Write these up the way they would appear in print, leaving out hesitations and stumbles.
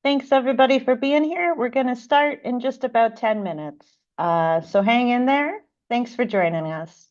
Thanks everybody for being here. We're going to start in just about 10 minutes. So hang in there. Thanks for joining us.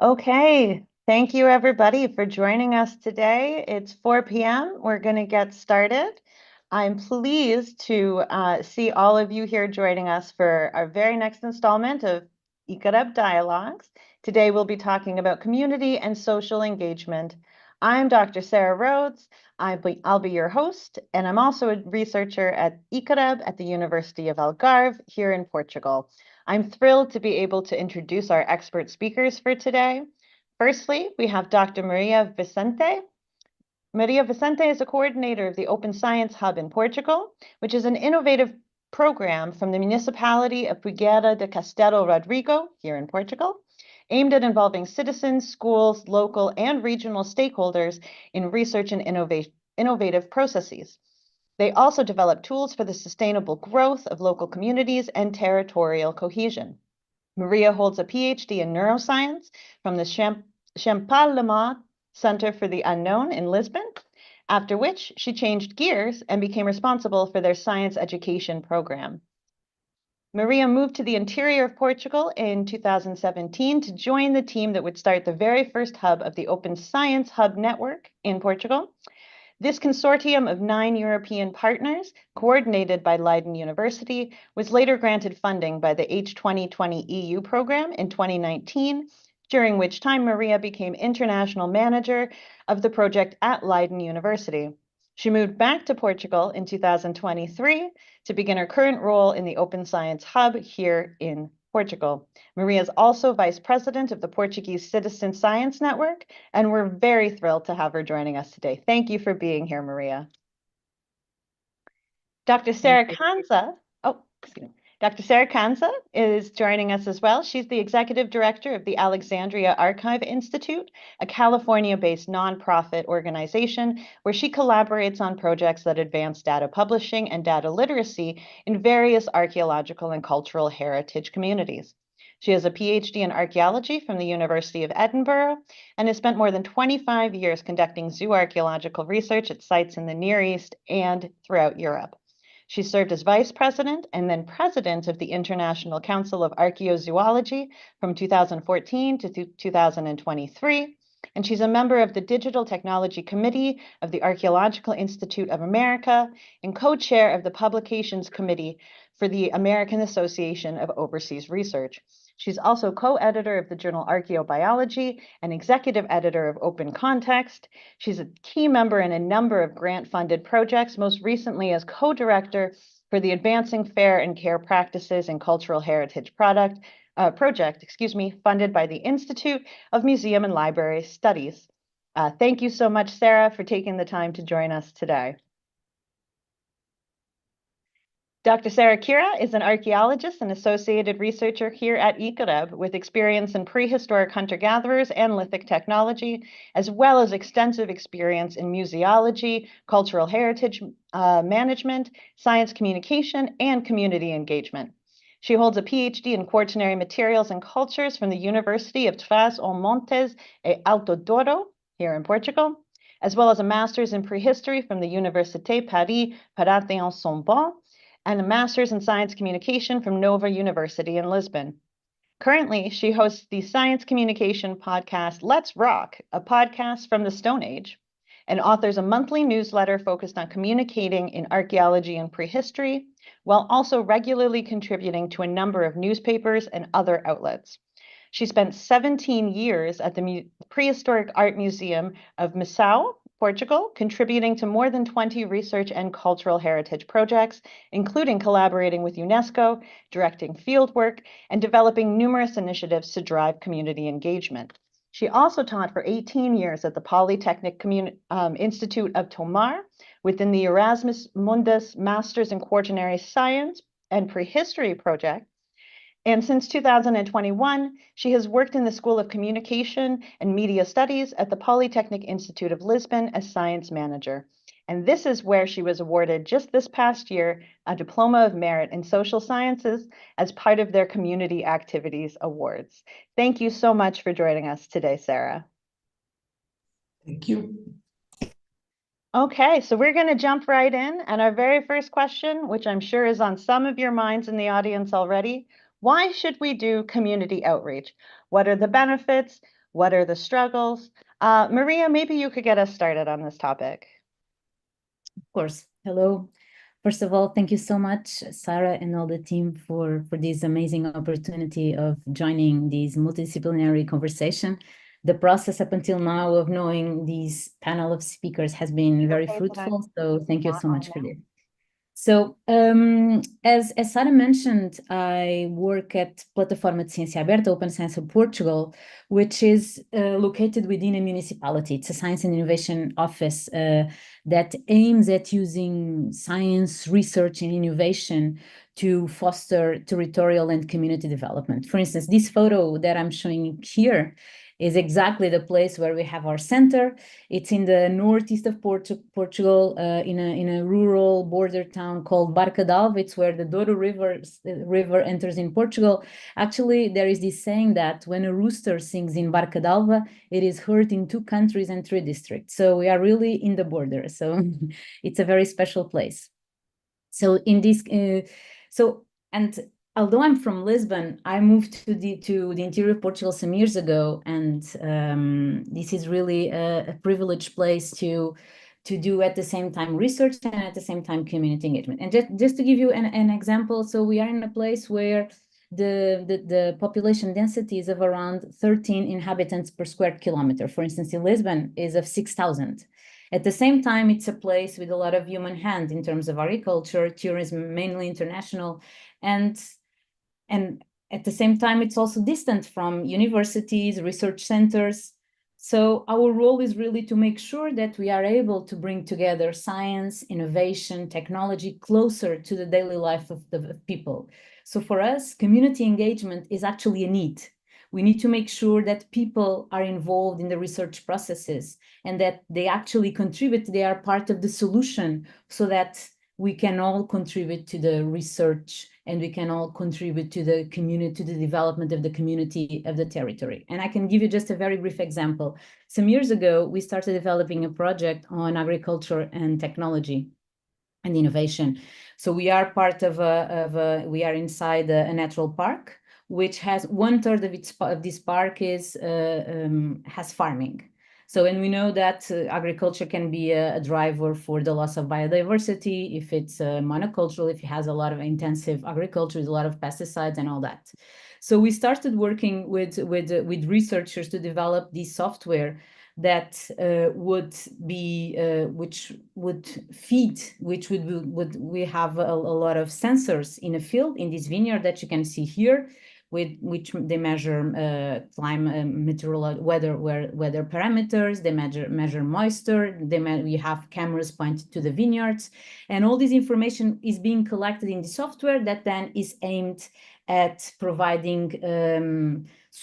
Okay, thank you everybody for joining us today. It's 4 p.m. We're going to get started. I'm pleased to see all of you here joining us for our very next installment of ICArEHB Dialogues. Today we'll be talking about community and social engagement. I'm Dr. Sara Rhodes. I'll be your host, and I'm also a researcher at ICArEHB at the University of Algarve here in Portugal. I'm thrilled to be able to introduce our expert speakers for today. Firstly, we have Dr. Maria Vicente. Maria Vicente is a coordinator of the Open Science Hub in Portugal, which is an innovative program from the municipality of Figueira de Castelo Rodrigo here in Portugal, aimed at involving citizens, schools, local, and regional stakeholders in research and innovative processes. They also develop tools for the sustainable growth of local communities and territorial cohesion. Maria holds a PhD in neuroscience from the Champalimaud Center for the Unknown in Lisbon, after which she changed gears and became responsible for their science education program. Maria moved to the interior of Portugal in 2017 to join the team that would start the very first hub of the Open Science Hub network in Portugal. This consortium of 9 European partners, coordinated by Leiden University, was later granted funding by the H2020 EU program in 2019, during which time Maria became international manager of the project at Leiden University. She moved back to Portugal in 2023 to begin her current role in the Open Science Hub here in Portugal. Maria is also vice president of the Portuguese Citizen Science Network, and we're very thrilled to have her joining us today. Thank you for being here, Maria. Dr. Sara Kansa, Dr. Sara Kansa is joining us as well. She's the executive director of the Alexandria Archive Institute, a California-based nonprofit organization where she collaborates on projects that advance data publishing and data literacy in various archaeological and cultural heritage communities. She has a PhD in archaeology from the University of Edinburgh and has spent more than 25 years conducting zooarchaeological research at sites in the Near East and throughout Europe. She served as vice president and then president of the International Council of Archaeozoology from 2014 to 2023, and she's a member of the Digital Technology Committee of the Archaeological Institute of America and co-chair of the Publications Committee for the American Association of Overseas Research. She's also co-editor of the journal Archaeobiology and executive editor of Open Context. She's a key member in a number of grant-funded projects, most recently as co-director for the Advancing Fair and Care Practices in Cultural Heritage project, funded by the Institute of Museum and Library Studies. Thank you so much, Sara, for taking the time to join us today. Dr. Sara Cura is an archaeologist and associated researcher here at ICArEHB with experience in prehistoric hunter-gatherers and lithic technology, as well as extensive experience in museology, cultural heritage management, science communication, and community engagement. She holds a PhD in quaternary materials and cultures from the University of Trás-os-Montes e Alto Douro here in Portugal, as well as a master's in prehistory from the Université Paris Panthéon-Sorbonne, and a master's in science communication from Nova University in Lisbon. Currently, she hosts the science communication podcast Let's Rock, a podcast from the Stone Age, and authors a monthly newsletter focused on communicating in archaeology and prehistory, while also regularly contributing to a number of newspapers and other outlets. She spent 17 years at the Prehistoric Art Museum of Missão, Portugal, contributing to more than 20 research and cultural heritage projects, including collaborating with UNESCO, directing fieldwork, and developing numerous initiatives to drive community engagement. She also taught for 18 years at the Polytechnic Institute of Tomar within the Erasmus Mundus Masters in Quaternary Science and Prehistory project. And since 2021, she has worked in the School of Communication and Media Studies at the Polytechnic Institute of Lisbon as science manager. And this is where she was awarded just this past year a Diploma of Merit in Social Sciences as part of their Community Activities Awards. Thank you so much for joining us today, Sara. Thank you. Okay, so we're going to jump right in. And our very first question, which I'm sure is on some of your minds in the audience already, why should we do community outreach? What are the benefits? What are the struggles? Maria, maybe you could get us started on this topic. Of course. Hello. First of all, thank you so much, Sara and all the team for this amazing opportunity of joining this multidisciplinary conversation. The process up until now of knowing this panel of speakers has been very fruitful. So thank you so much for this. So, as Sara mentioned, I work at Plataforma de Ciência Aberta, Open Science of Portugal, which is located within a municipality. It's a science and innovation office that aims at using science, research, and innovation to foster territorial and community development. For instance, this photo that I'm showing here is exactly the place where we have our center. It's in the northeast of Portugal, in a rural border town called Barca d'Alva. It's where the Douro river enters in Portugal. Actually, there is this saying that when a rooster sings in Barca d'Alva, it is heard in 2 countries and 3 districts. So we are really in the border. So it's a very special place. So in this, and although I'm from Lisbon, I moved to the interior of Portugal some years ago, and this is really a privileged place to do at the same time research and at the same time community engagement. And just to give you an example, so we are in a place where the population density is of around 13 inhabitants per square kilometer. For instance, in Lisbon is of 6,000. At the same time, it's a place with a lot of human hand in terms of agriculture, tourism, mainly international, and at the same time, it's also distant from universities, research centers. So our role is really to make sure that we are able to bring together science, innovation, technology closer to the daily life of the people. So for us, community engagement is actually a need. We need to make sure that people are involved in the research processes and that they actually contribute, they are part of the solution, so that we can all contribute to the research and we can all contribute to the community, to the development of the community of the territory. And I can give you just a very brief example. Some years ago, we started developing a project on agriculture and technology and innovation. So we are part of we are inside a natural park, which has 1/3 of this park has farming. So, and we know that agriculture can be a driver for the loss of biodiversity if it's monocultural, if it has a lot of intensive agriculture, a lot of pesticides and all that. So we started working with researchers to develop this software that we have a lot of sensors in a field in this vineyard that you can see here, with which they measure climate, meteorological weather parameters. They measure moisture. We have cameras pointed to the vineyards, and all this information is being collected in the software that then is aimed at providing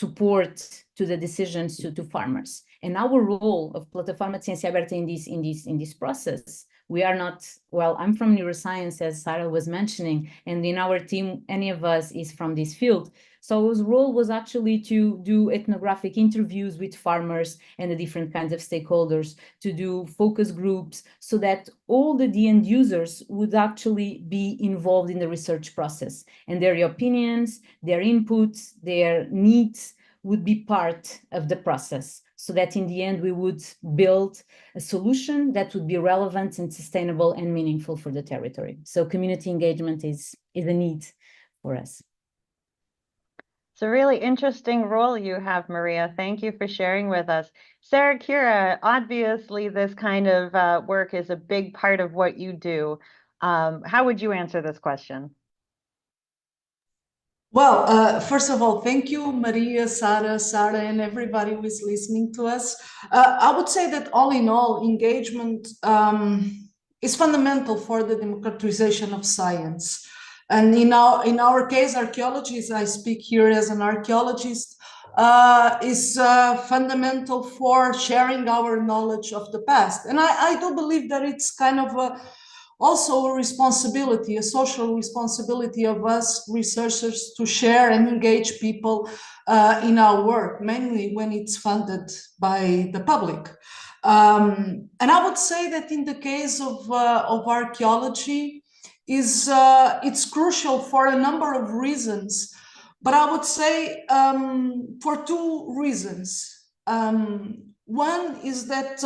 support to the decisions to farmers. And our role of Plataforma de Ciência Aberta in this process, we are not, well, I'm from neuroscience, as Sara was mentioning, and in our team, any of us is from this field. So our role was actually to do ethnographic interviews with farmers and the different kinds of stakeholders, to do focus groups, so that all the end users would actually be involved in the research process, and their opinions, their inputs, their needs would be part of the process, so that in the end we would build a solution that would be relevant and sustainable and meaningful for the territory. So community engagement is a need for us. It's a really interesting role you have, Maria. Thank you for sharing with us. Sara Cura, obviously this kind of work is a big part of what you do. How would you answer this question? Well, first of all, thank you, Maria, Sara, and everybody who is listening to us. I would say that all in all, engagement is fundamental for the democratization of science. And in our case, archaeologists, I speak here as an archaeologist, is fundamental for sharing our knowledge of the past. And I do believe that it's kind of also a responsibility, a social responsibility of us researchers to share and engage people in our work, mainly when it's funded by the public. And I would say that in the case of archaeology, it's crucial for a number of reasons, but I would say for 2 reasons. One is that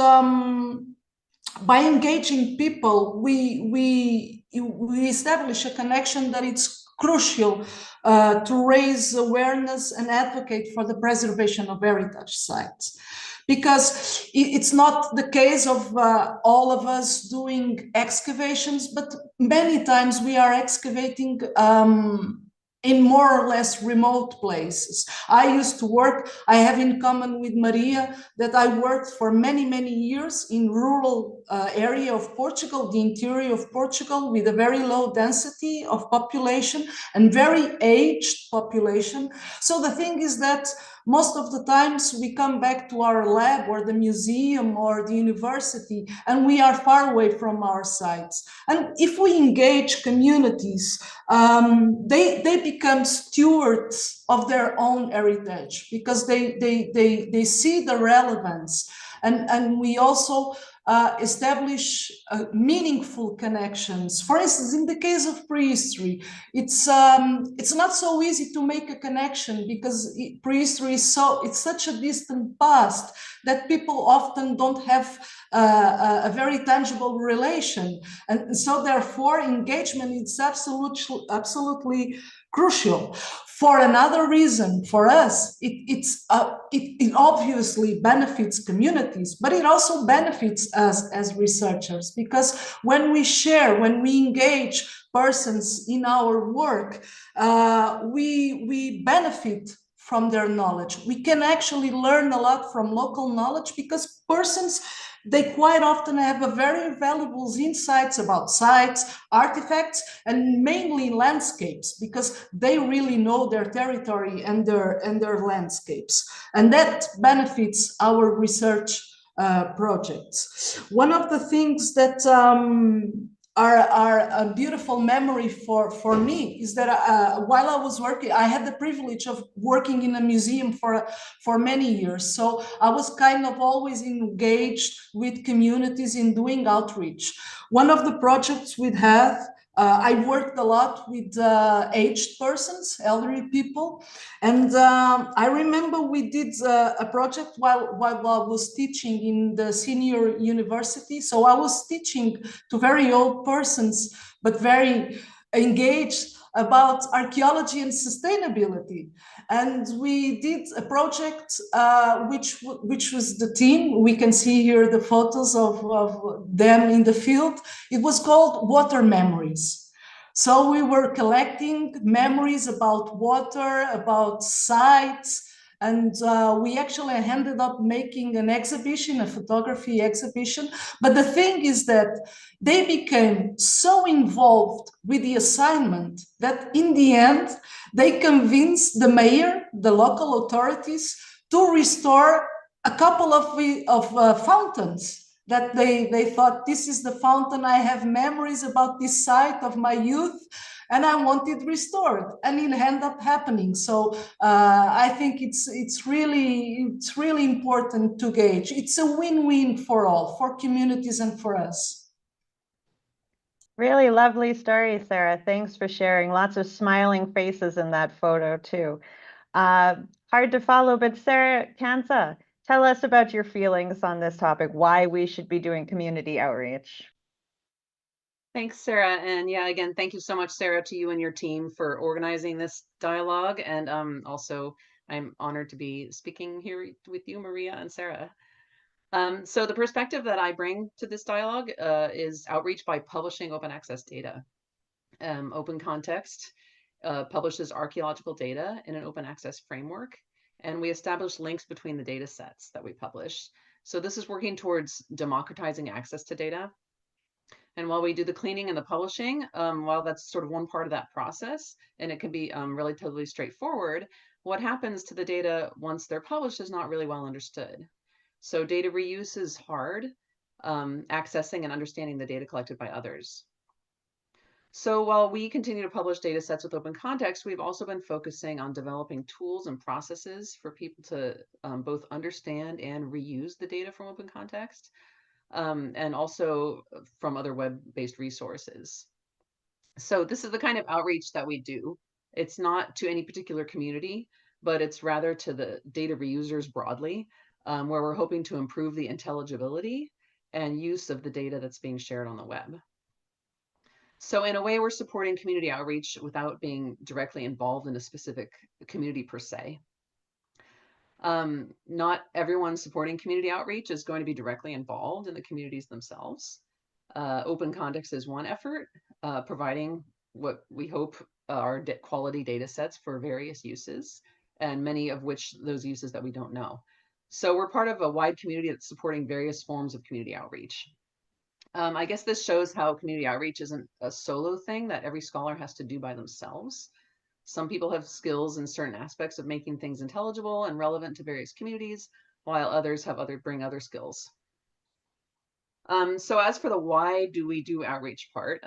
by engaging people, we establish a connection that it's crucial to raise awareness and advocate for the preservation of heritage sites. Because it's not the case of all of us doing excavations, but many times we are excavating in more or less remote places. I used to work, I have in common with Maria that I worked for many, many years in rural area of Portugal, the interior of Portugal, with a very low density of population and very aged population. So the thing is that most of the times we come back to our lab or the museum or the university and we are far away from our sites. And if we engage communities, they become stewards of their own heritage because they see the relevance. And we also establish meaningful connections. For instance, in the case of prehistory, it's not so easy to make a connection because prehistory is it's such a distant past that people often don't have a very tangible relation, and so therefore engagement is absolutely crucial. For another reason, for us, it obviously benefits communities, but it also benefits us as researchers, because when we share, when we engage persons in our work, we benefit from their knowledge. We can actually learn a lot from local knowledge because persons, they quite often have a very valuable insights about sites, artifacts, and mainly landscapes, because they really know their territory and their landscapes. And that benefits our research projects. One of the things that are a beautiful memory for me is that while I was working, I had the privilege of working in a museum for many years. So I was kind of always engaged with communities in doing outreach. One of the projects we had, I worked a lot with aged persons, elderly people. And I remember we did a project while I was teaching in the senior university. So I was teaching to very old persons, but very engaged about archaeology and sustainability. And we did a project which was the team. We can see here the photos of them in the field. It was called Water Memories. So we were collecting memories about water, about sites, and we actually ended up making an exhibition, a photography exhibition. But the thing is that they became so involved with the assignment that in the end, they convinced the mayor, the local authorities, to restore a couple of fountains that they thought, this is the fountain, I have memories about this site of my youth, and I want it restored, and it ended up happening. So I think it's really important to gauge. It's a win-win for all, for communities and for us. Really lovely story, Sara. Thanks for sharing. Lots of smiling faces in that photo too. Hard to follow, but Sara, Kansa, tell us about your feelings on this topic, why we should be doing community outreach. Thanks, Sara. And yeah, again, thank you so much, Sara, to you and your team for organizing this dialogue. And also, I'm honored to be speaking here with you, Maria and Sara. So the perspective that I bring to this dialogue is outreach by publishing open access data. Open Context publishes archaeological data in an open access framework, and we establish links between the data sets that we publish. So this is working towards democratizing access to data. And while we do the cleaning and the publishing, while that's sort of one part of that process, and it can be relatively straightforward, what happens to the data once they're published is not really well understood. So data reuse is hard, accessing and understanding the data collected by others. So while we continue to publish data sets with open context, we've also been focusing on developing tools and processes for people to both understand and reuse the data from open context, and also from other web-based resources. So this is the kind of outreach that we do. It's not to any particular community, but it's rather to the data reusers broadly. where we're hoping to improve the intelligibility and use of the data that's being shared on the web. So in a way, we're supporting community outreach without being directly involved in a specific community per se. Not everyone supporting community outreach is going to be directly involved in the communities themselves. Open Context is one effort, providing what we hope are quality data sets for various uses, and many of which those uses that we don't know. So we're part of a wide community that's supporting various forms of community outreach. I guess this shows how community outreach isn't a solo thing that every scholar has to do by themselves. Some people have skills in certain aspects of making things intelligible and relevant to various communities, while others have bring other skills. So as for the why do we do outreach part,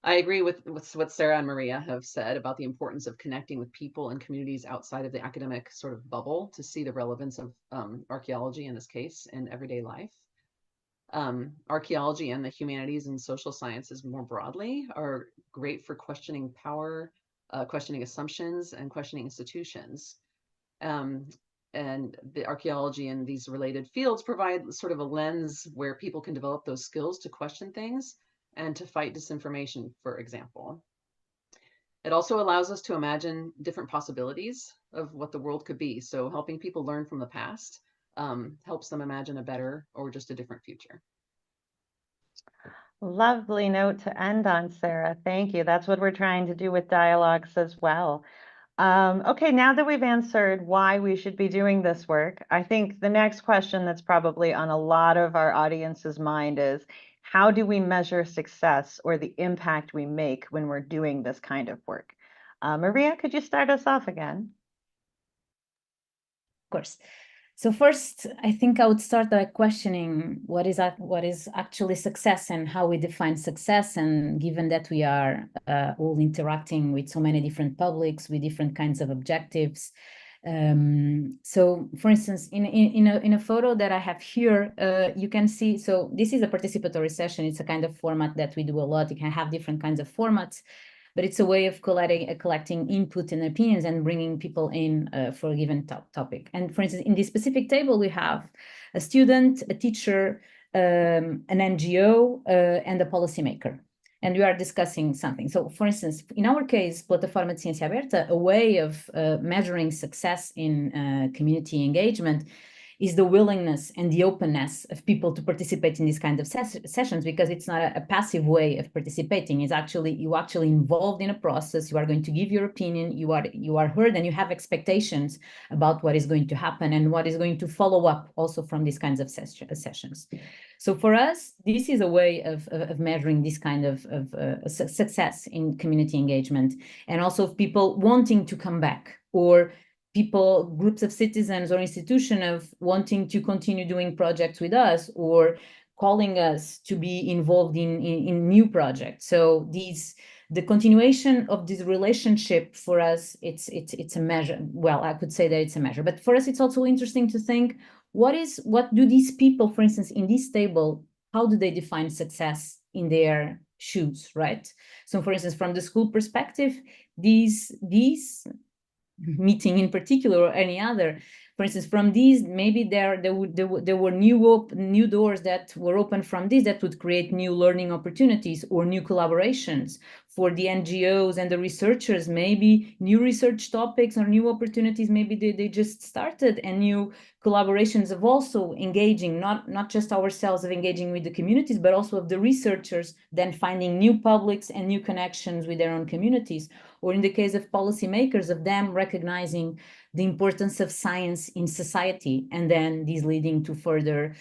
I agree with what Sara and Maria have said about the importance of connecting with people and communities outside of the academic sort of bubble to see the relevance of archaeology in this case in everyday life. Archaeology and the humanities and social sciences more broadly are great for questioning power, questioning assumptions, and questioning institutions. And the archaeology and these related fields provide sort of a lens where people can develop those skills to question things and to fight disinformation, for example. It also allows us to imagine different possibilities of what the world could be. So helping people learn from the past helps them imagine a better or just a different future. Lovely note to end on, Sara. Thank you. That's what we're trying to do with dialogues as well. Okay, now that we've answered why we should be doing this work, I think the next question that's probably on a lot of our audience's mind is, how do we measure success or the impact we make when we're doing this kind of work? Maria, could you start us off again? Of course. So first, I think I would start by questioning what is actually success and how we define success. And given that we are all interacting with so many different publics with different kinds of objectives. So for instance, in a photo that I have here, you can see, so this is a participatory session. It's a kind of format that we do a lot. You can have different kinds of formats, but it's a way of collecting input and opinions and bringing people in for a given topic. And for instance, in this specific table, we have a student, a teacher, an NGO, and a policymaker. And we are discussing something. So for instance, in our case, Plataforma de Ciência Aberta, a way of measuring success in community engagement is the willingness and the openness of people to participate in these kind of sessions, because it's not a passive way of participating. It's actually, you actually involved in a process. You are going to give your opinion. You are heard, and you have expectations about what is going to happen and what is going to follow up also from these kinds of sessions. So for us, this is a way of measuring this kind of success in community engagement, and also of people wanting to come back, or people, groups of citizens or institutions of wanting to continue doing projects with us, or calling us to be involved in new projects. So the continuation of this relationship for us, it's a measure. Well, I could say that it's a measure, but for us, it's also interesting to think, what do these people, for instance, in this table, how do they define success in their shoes, right? So for instance, from the school perspective, these meeting in particular, or any other, for instance, from these, maybe there were new doors that were open from this that would create new learning opportunities or new collaborations. For the NGOs and the researchers, maybe new research topics or new opportunities, maybe they just started, and new collaborations of also engaging, not just ourselves of engaging with the communities, but also of the researchers then finding new publics and new connections with their own communities. Or in the case of policymakers, of them recognizing the importance of science in society, and then these leading to further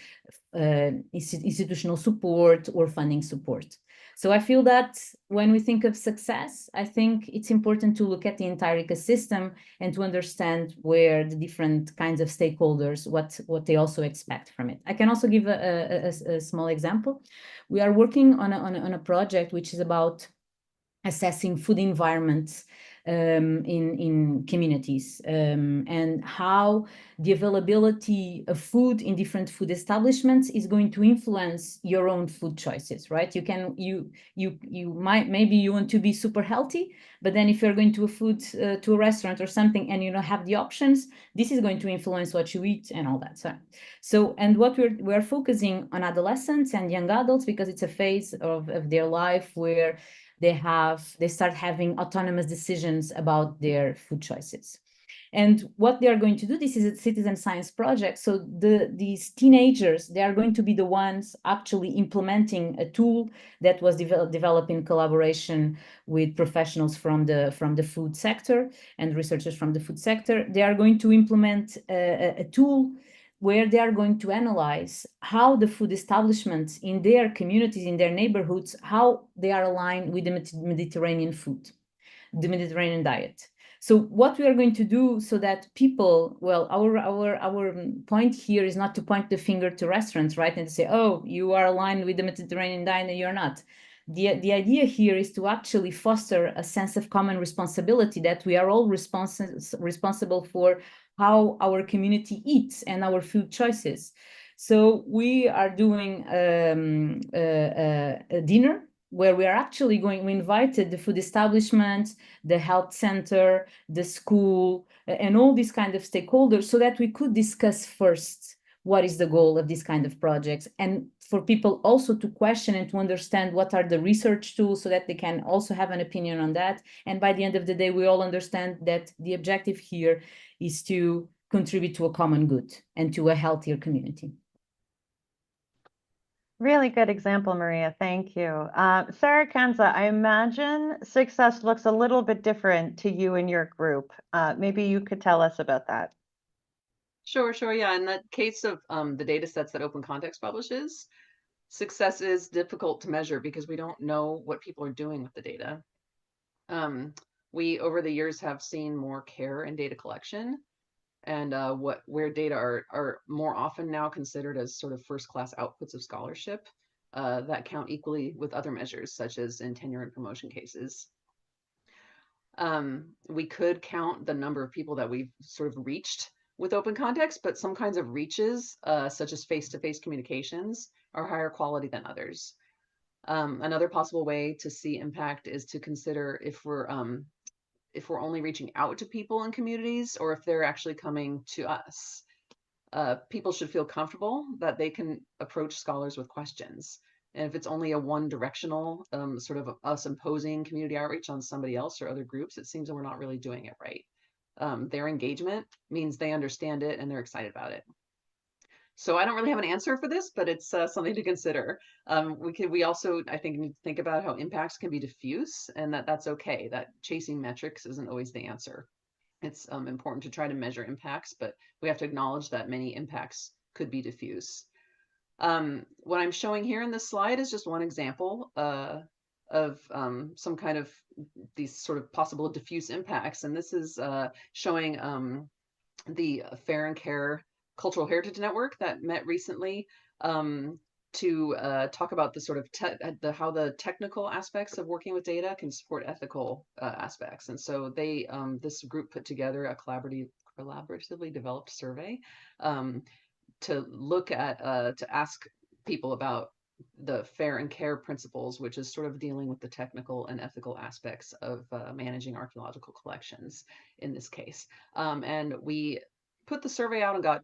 institutional support or funding support. So I feel that when we think of success, I think it's important to look at the entire ecosystem and to understand where the different kinds of stakeholders, what they also expect from it. I can also give a small example. We are working on a project which is about assessing food environments in communities, and how the availability of food in different food establishments is going to influence your own food choices, right? You might, maybe you want to be super healthy, but then if you're going to a restaurant or something and you don't have the options, this is going to influence what you eat and all that. So and what we're focusing on adolescents and young adults, because it's a phase of their life where they start having autonomous decisions about their food choices. And what they are going to do, this is a citizen science project. So these teenagers, they are going to be the ones actually implementing a tool that was developed in collaboration with professionals from the food sector and researchers from the food sector. They are going to implement a tool where they are going to analyze how the food establishments in their communities, in their neighborhoods, how they are aligned with the Mediterranean food, the Mediterranean diet. So what we are going to do so that people, well, our point here is not to point the finger to restaurants, right? And to say, oh, you are aligned with the Mediterranean diet and you're not. The idea here is to actually foster a sense of common responsibility, that we are all responsible for how our community eats and our food choices. So we are doing a dinner where we are actually we invited the food establishment, the health center, the school, and all these kind of stakeholders, so that we could discuss first what is the goal of these kind of projects, and for people also to question and to understand what are the research tools, so that they can also have an opinion on that. And by the end of the day, we all understand that the objective here is to contribute to a common good and to a healthier community. Really good example, Maria. Thank you. Sara, Kansa, I imagine success looks a little bit different to you and your group. Maybe you could tell us about that. Sure, yeah. In the case of the data sets that Open Context publishes, success is difficult to measure because we don't know what people are doing with the data. We, over the years, have seen more care in data collection, and where data are more often now considered as sort of first-class outputs of scholarship that count equally with other measures, such as in tenure and promotion cases. We could count the number of people that we've sort of reached with Open Context, but some kinds of reaches, such as face-to-face communications, are higher quality than others. Another possible way to see impact is to consider if we're only reaching out to people in communities or if they're actually coming to us. People should feel comfortable that they can approach scholars with questions. And if it's only a one-directional sort of us imposing community outreach on somebody else or other groups, it seems that we're not really doing it right. Their engagement means they understand it and they're excited about it. So I don't really have an answer for this, but it's something to consider. We also, I think, need to think about how impacts can be diffuse, and that's okay, that chasing metrics isn't always the answer. It's important to try to measure impacts, but we have to acknowledge that many impacts could be diffuse. What I'm showing here in this slide is just one example of some kind of these sort of possible diffuse impacts. And this is showing the Fair and Care Cultural Heritage Network that met recently to talk about the sort of how the technical aspects of working with data can support ethical aspects. And so they this group put together a collaboratively developed survey to look at to ask people about the fair and care principles, which is sort of dealing with the technical and ethical aspects of managing archaeological collections in this case. And we put the survey out and got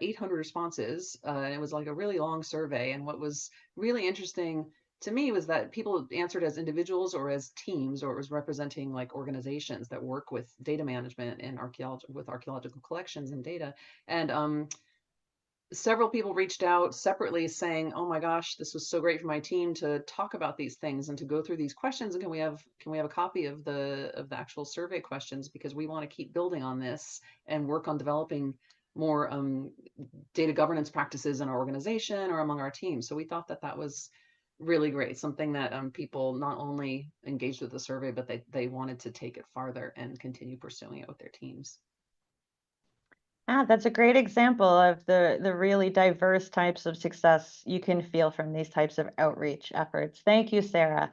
800 responses. And it was like a really long survey. And what was really interesting to me was that people answered as individuals or as teams, or it was representing like organizations that work with data management and archaeological collections and data. And several people reached out separately saying, oh my gosh, this was so great for my team to talk about these things and to go through these questions. And can we have a copy of the actual survey questions, because we want to keep building on this and work on developing more data governance practices in our organization or among our teams. So we thought that that was really great, something that people not only engaged with the survey, but they wanted to take it farther and continue pursuing it with their teams. That's a great example of the really diverse types of success you can feel from these types of outreach efforts. Thank you, Sara.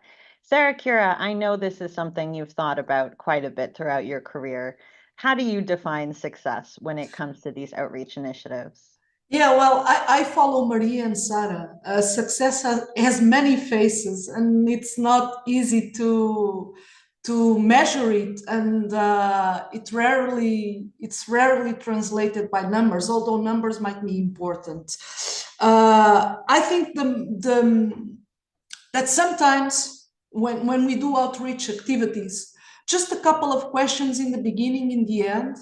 Sara Cura, I know this is something you've thought about quite a bit throughout your career. How do you define success when it comes to these outreach initiatives? Yeah, well, I follow Maria and Sara. Success has many faces, and it's not easy to measure it, and it's rarely translated by numbers, although numbers might be important. I think that sometimes when we do outreach activities, just a couple of questions in the beginning, in the end,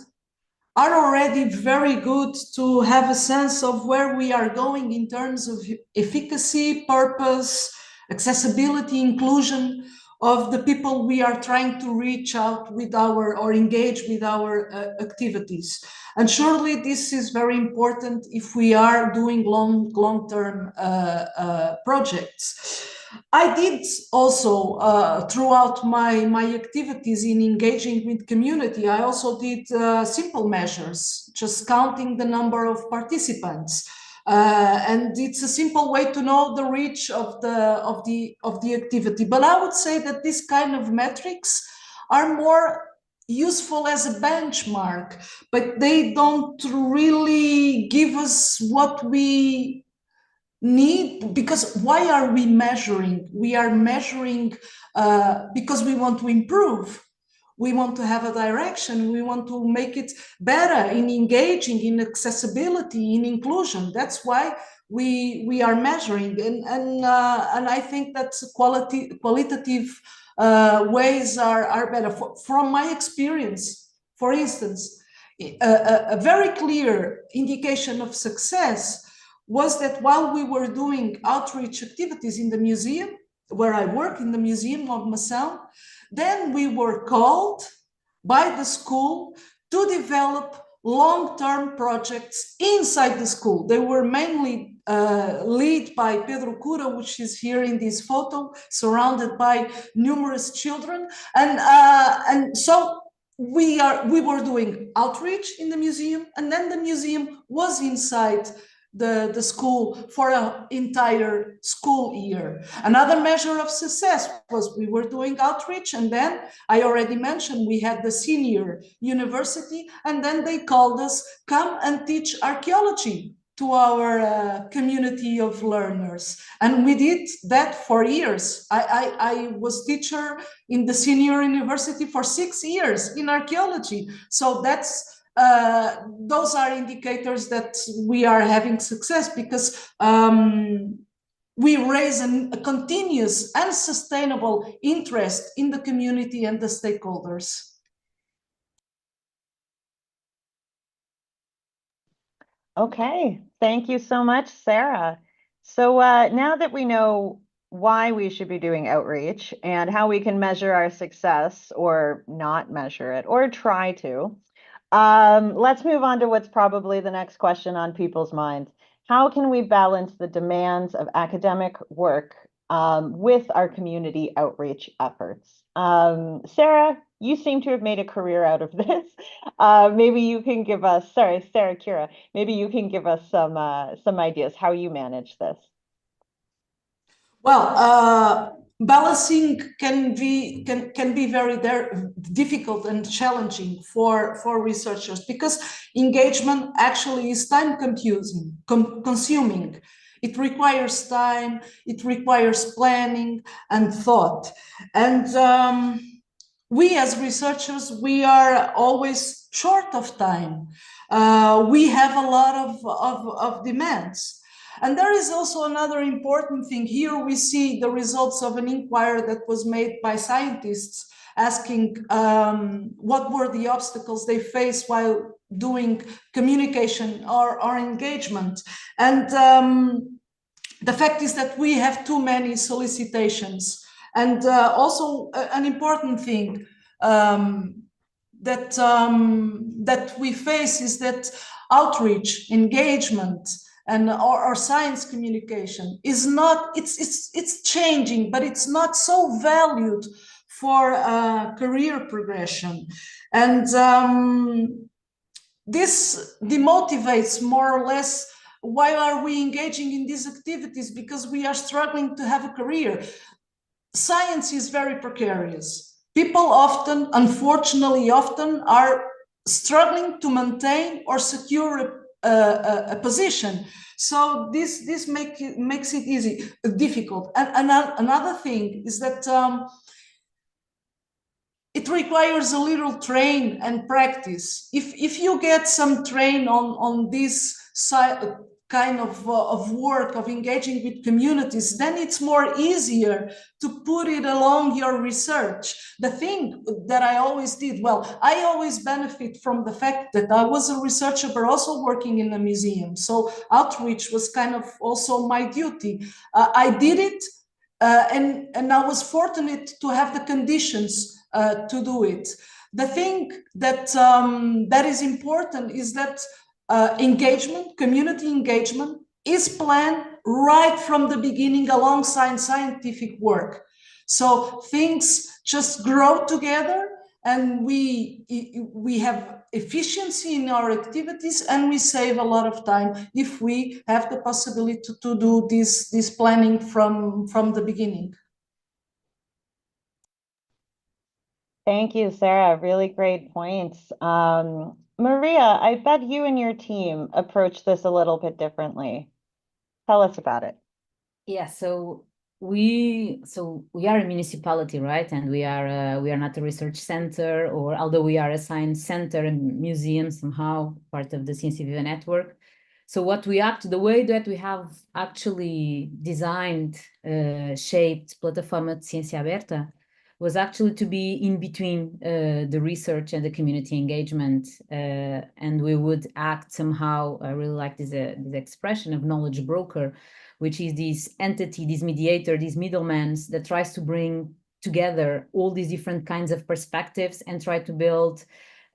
are already very good to have a sense of where we are going in terms of efficacy, purpose, accessibility, inclusion of the people we are trying to reach out with or engage with our activities. And surely this is very important if we are doing long-term projects. I did also, throughout my activities in engaging with community, I also did simple measures, just counting the number of participants. And it's a simple way to know the reach of the activity. But I would say that this kind of metrics are more useful as a benchmark, but they don't really give us what we need. Because why are we measuring? We are measuring because we want to improve. We want to have a direction. We want to make it better in engaging, in accessibility, in inclusion. That's why we are measuring. And I think that qualitative ways are better. From my experience, for instance, a very clear indication of success was that while we were doing outreach activities in the museum, where I work in the Museum of Mação, then we were called by the school to develop long-term projects inside the school. They were mainly led by Sara Cura, which is here in this photo, surrounded by numerous children. And so we were doing outreach in the museum, and then the museum was inside the school for an entire school year. Another measure of success was we were doing outreach, and then I already mentioned we had the senior university, and then they called us, come and teach archaeology to our community of learners. And we did that for years. I was teacher in the senior university for 6 years in archaeology. So those are indicators that we are having success, because we raise a continuous and sustainable interest in the community and the stakeholders. Okay, thank you so much, Sara. So now that we know why we should be doing outreach and how we can measure our success or not measure it or try to, let's move on to what's probably the next question on people's minds. How can we balance the demands of academic work with our community outreach efforts? Sara, you seem to have made a career out of this. Maybe you can give us, sorry, Sara Cura, maybe you can give us some ideas how you manage this. Well, balancing can be very difficult and challenging for researchers, because engagement actually is time consuming. It requires time, it requires planning and thought. And we as researchers, we are always short of time. We have a lot of demands. And there is also another important thing. Here we see the results of an inquiry that was made by scientists asking what were the obstacles they faced while doing communication or engagement. And the fact is that we have too many solicitations. And also an important thing that we face is that outreach, engagement, and our science communication is not, it's changing, but it's not so valued for career progression. And this demotivates more or less. Why are we engaging in these activities? Because we are struggling to have a career. science is very precarious. People often, unfortunately, are struggling to maintain or secure a position. So this makes it difficult. And another thing is that it requires a little train and practice. If you get some train on this kind of work of engaging with communities, then it's more easier to put it along your research. The thing that I always did, well, I always benefit from the fact that I was a researcher, but also working in a museum. So outreach was kind of also my duty. I did it, and I was fortunate to have the conditions to do it. The thing that that is important is that engagement, community engagement, is planned right from the beginning alongside scientific work. So things just grow together, and we have efficiency in our activities, and we save a lot of time if we have the possibility to do this planning from the beginning. Thank you, Sarah. Really great points. Maria, I bet you and your team approach this a little bit differently. Tell us about it. Yeah, so we are a municipality, right? And we are not a research center, or although we are a science center and museum, somehow part of the Ciência Viva network. So the way that we have actually designed, shaped Plataforma de Ciência Aberta was actually to be in between the research and the community engagement, and we would act somehow. I really like this expression of knowledge broker, which is this entity, this mediator, this middleman that tries to bring together all these different kinds of perspectives and try to build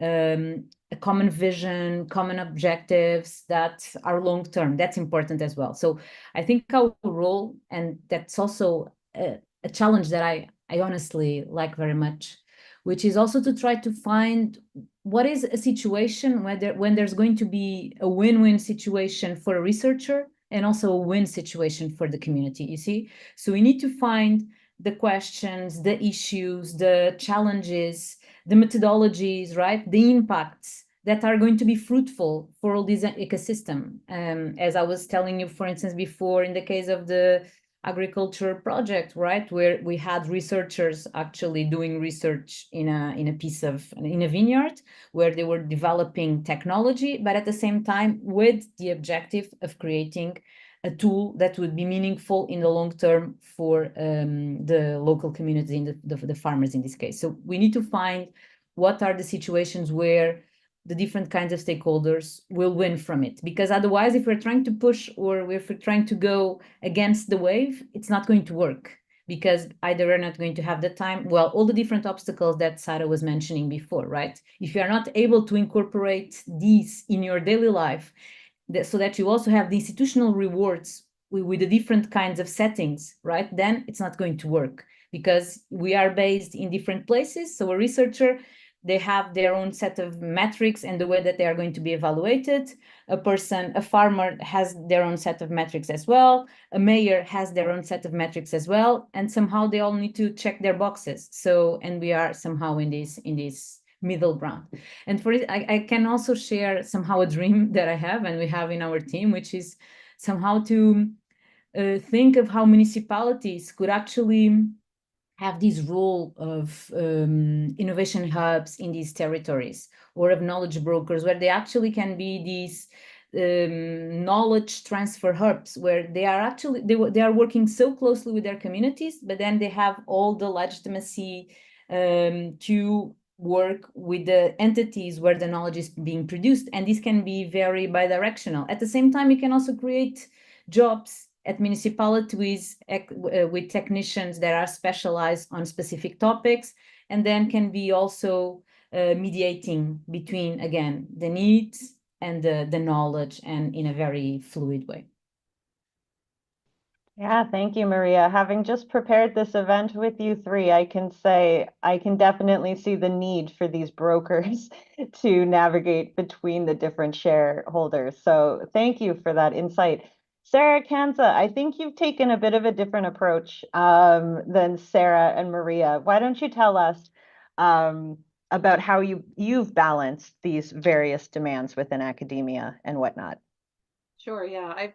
a common vision, common objectives that are long-term. That's important as well. So I think our role, and that's also a challenge that I honestly like very much, which is also to try to find what is a situation when there's going to be a win-win situation for a researcher and also a win situation for the community, you see? So we need to find the questions, the issues, the challenges, the methodologies, right? The impacts that are going to be fruitful for all this ecosystem. As I was telling you, for instance, before, in the case of the agriculture project, right, where we had researchers actually doing research in a vineyard where they were developing technology, but at the same time with the objective of creating a tool that would be meaningful in the long term for the local community, in the farmers in this case. So we need to find what are the situations where the different kinds of stakeholders will win from it. Because otherwise, if we're trying to push or if we're trying to go against the wave, it's not going to work, because either we're not going to have the time, well, all the different obstacles that Sara was mentioning before, right? If you are not able to incorporate these in your daily life, so that you also have the institutional rewards with the different kinds of settings, right? Then it's not going to work, because we are based in different places. So a researcher, they have their own set of metrics and the way that they are going to be evaluated. A farmer has their own set of metrics as well. A mayor has their own set of metrics as well. And somehow they all need to check their boxes. So, and we are somehow in this middle ground. And for it, I can also share somehow a dream that I have and we have in our team, which is somehow to think of how municipalities could actually have this role of innovation hubs in these territories, or of knowledge brokers, where they actually can be these knowledge transfer hubs, where they are actually they are working so closely with their communities, but then they have all the legitimacy to work with the entities where the knowledge is being produced, and this can be very bidirectional. At the same time, you can also create jobs at municipalities with technicians that are specialized on specific topics, and then can be also mediating between, again, the needs and the knowledge, and in a very fluid way. Yeah, thank you, Maria. Having just prepared this event with you three, I can say I can definitely see the need for these brokers to navigate between the different shareholders. So thank you for that insight. Sara, Kansa, I think you've taken a bit of a different approach than Sara and Maria. Why don't you tell us about how you've balanced these various demands within academia and whatnot? Sure, yeah.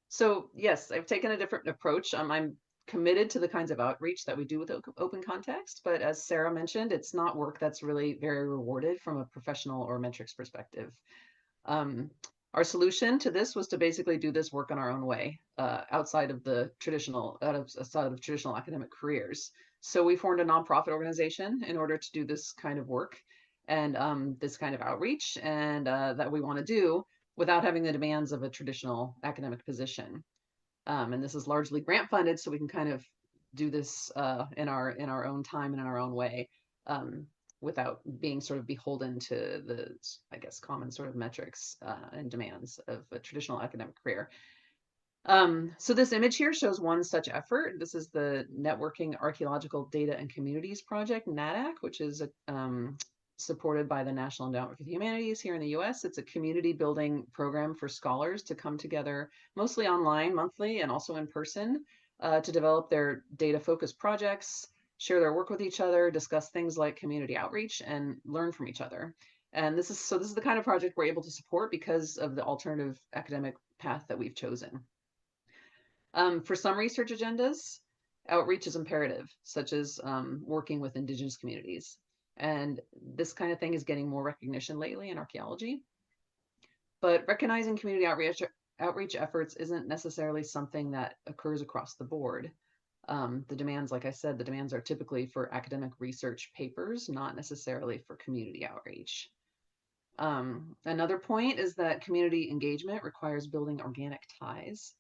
So yes, I've taken a different approach. I'm committed to the kinds of outreach that we do with open context, but as Sara mentioned, it's not work that's really very rewarded from a professional or metrics perspective. Um, our solution to this was to basically do this work in our own way, outside of traditional academic careers. So we formed a nonprofit organization in order to do this kind of work and this kind of outreach, and that we want to do without having the demands of a traditional academic position. And this is largely grant funded, so we can kind of do this in our own time and in our own way. Without being sort of beholden to the, I guess, common sort of metrics and demands of a traditional academic career. So this image here shows one such effort. This is the Networking Archaeological Data and Communities Project, NADAC, which is supported by the National Endowment for the Humanities here in the US. It's a community building program for scholars to come together, mostly online, monthly, and also in person, to develop their data-focused projects, share their work with each other, discuss things like community outreach, and learn from each other. And this is the kind of project we're able to support because of the alternative academic path that we've chosen. For some research agendas, outreach is imperative, such as working with Indigenous communities. And this kind of thing is getting more recognition lately in archaeology. But recognizing community outreach efforts isn't necessarily something that occurs across the board. The demands, like I said, the demands are typically for academic research papers, not necessarily for community outreach. Another point is that community engagement requires building organic ties.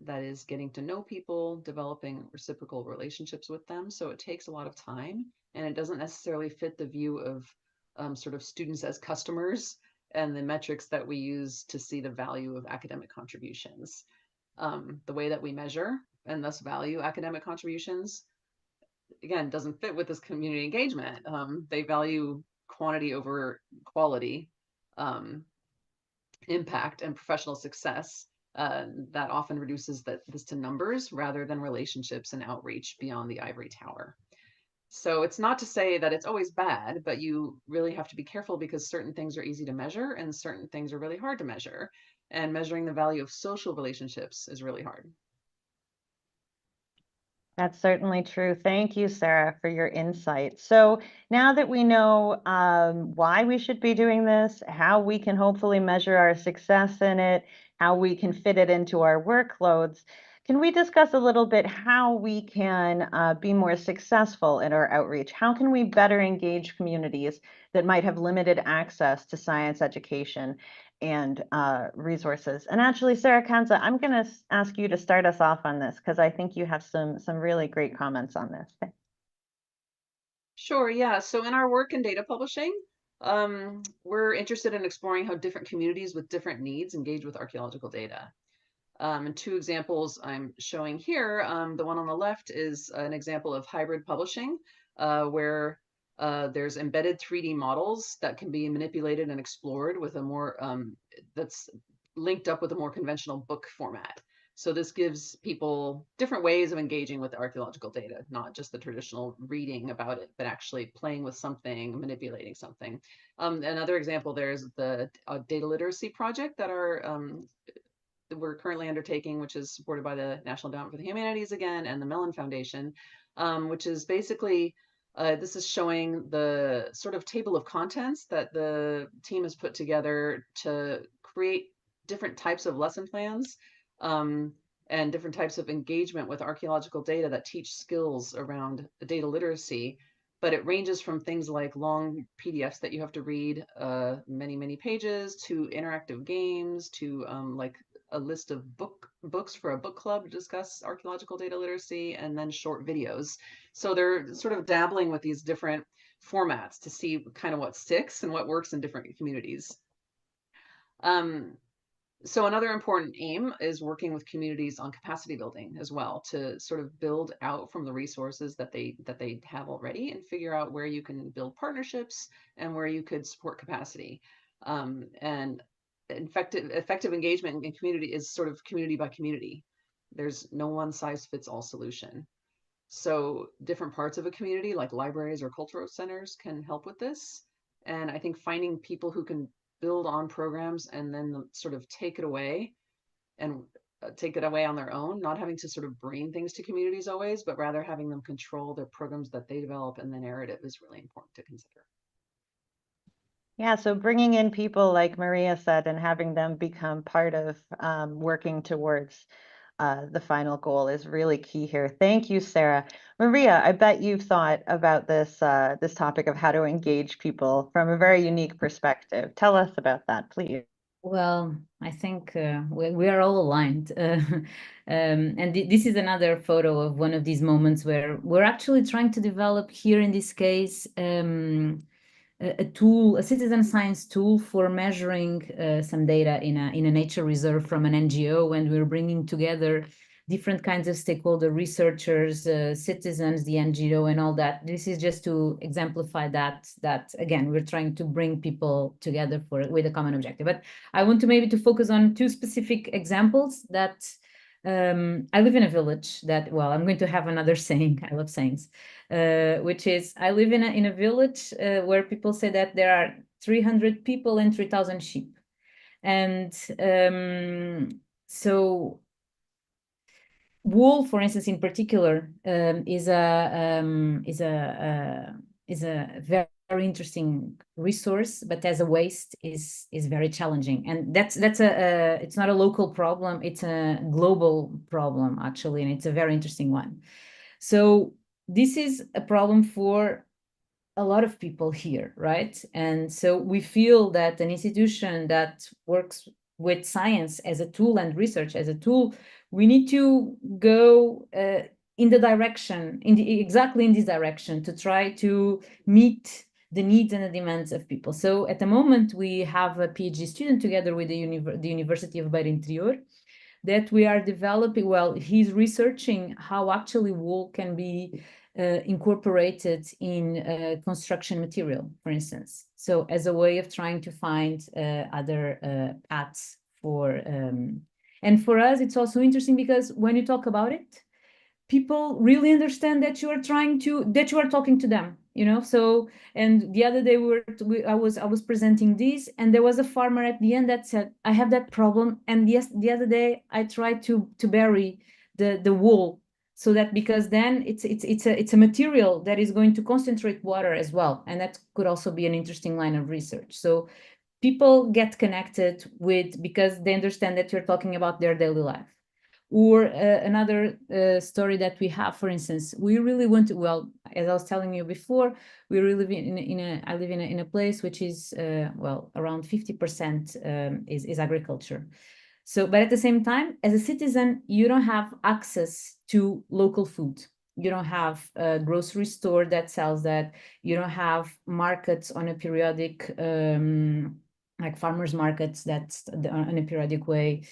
That is getting to know people, developing reciprocal relationships with them. So it takes a lot of time, and it doesn't necessarily fit the view of sort of students as customers and the metrics that we use to see the value of academic contributions. The way that we measure and thus value academic contributions, again, doesn't fit with this community engagement. They value quantity over quality, impact, and professional success. That often reduces this to numbers rather than relationships and outreach beyond the ivory tower. So it's not to say that it's always bad, but you really have to be careful because certain things are easy to measure and certain things are really hard to measure. And measuring the value of social relationships is really hard. That's certainly true. Thank you, Sara, for your insight. So now that we know why we should be doing this, how we can hopefully measure our success in it, how we can fit it into our workloads, can we discuss a little bit how we can be more successful in our outreach? How can we better engage communities that might have limited access to science education and resources? And actually, Sara, Kansa, I'm going to ask you to start us off on this because I think you have some really great comments on this. Sure, yeah. So in our work in data publishing, we're interested in exploring how different communities with different needs engage with archaeological data. And two examples I'm showing here. The one on the left is an example of hybrid publishing, where there's embedded 3D models that can be manipulated and explored with a more, that's linked up with a more conventional book format. So this gives people different ways of engaging with the archaeological data, not just the traditional reading about it, but actually playing with something, manipulating something. Another example, there's the data literacy project that we're currently undertaking, which is supported by the National Endowment for the Humanities again, and the Mellon Foundation, which is basically, this is showing the sort of table of contents that the team has put together to create different types of lesson plans and different types of engagement with archaeological data that teach skills around data literacy. But it ranges from things like long PDFs that you have to read many, many pages, to interactive games, to like a list of books for a book club to discuss archaeological data literacy, and then short videos. So they're sort of dabbling with these different formats to see kind of what sticks and what works in different communities. So another important aim is working with communities on capacity building as well, to sort of build out from the resources that they have already and figure out where you can build partnerships and where you could support capacity. And effective engagement in community is sort of community by community. There's no one size fits all solution. So different parts of a community, like libraries or cultural centers, can help with this. And I think finding people who can build on programs and then sort of take it away and take it away on their own, not having to sort of bring things to communities always, but rather having them control their programs that they develop and the narrative is really important to consider. Yeah, so bringing in people like Maria said and having them become part of working towards the final goal is really key here. Thank you, Sara. Maria, I bet you've thought about this this topic of how to engage people from a very unique perspective. Tell us about that, please. Well, I think we are all aligned. And this is another photo of one of these moments where we're actually trying to develop here in this case a tool, a citizen science tool for measuring some data in a nature reserve from an NGO, and we're bringing together different kinds of stakeholder researchers, citizens, the NGO, and all that. This is just to exemplify that again, we're trying to bring people together with a common objective. But I want to maybe focus on two specific examples that I live in a village that, well, I'm going to have another saying, I love sayings, which is I live in a village where people say that there are 300 people and 3,000 sheep. And so wool, for instance, in particular, is a very, very interesting resource, but as a waste is very challenging. And that's it's not a local problem; it's a global problem actually, and it's a very interesting one. So this is a problem for a lot of people here, right? And so we feel that an institution that works with science as a tool and research as a tool, we need to go in the direction, exactly in this direction, to try to meet the needs and the demands of people. So at the moment, we have a PhD student together with the University of Beira Interior that we are developing. Well, he's researching how actually wool can be incorporated in construction material, for instance. So as a way of trying to find other paths for, and for us, it's also interesting because when you talk about it, people really understand that you are talking to them, you know. So, and the other day I was presenting this, and there was a farmer at the end that said, I have that problem, and yes, the other day I tried to bury the wool, so that, because then it's a material that is going to concentrate water as well, and that could also be an interesting line of research. So people get connected with, because they understand that you're talking about their daily life. Or another story that we have, for instance, we really want to, well, as I was telling you before, we really live I live in a place which is, well, around 50% is agriculture. So, but at the same time, as a citizen, you don't have access to local food. You don't have a grocery store that sells that. You don't have markets on a periodic, like farmers markets that's on a periodic way.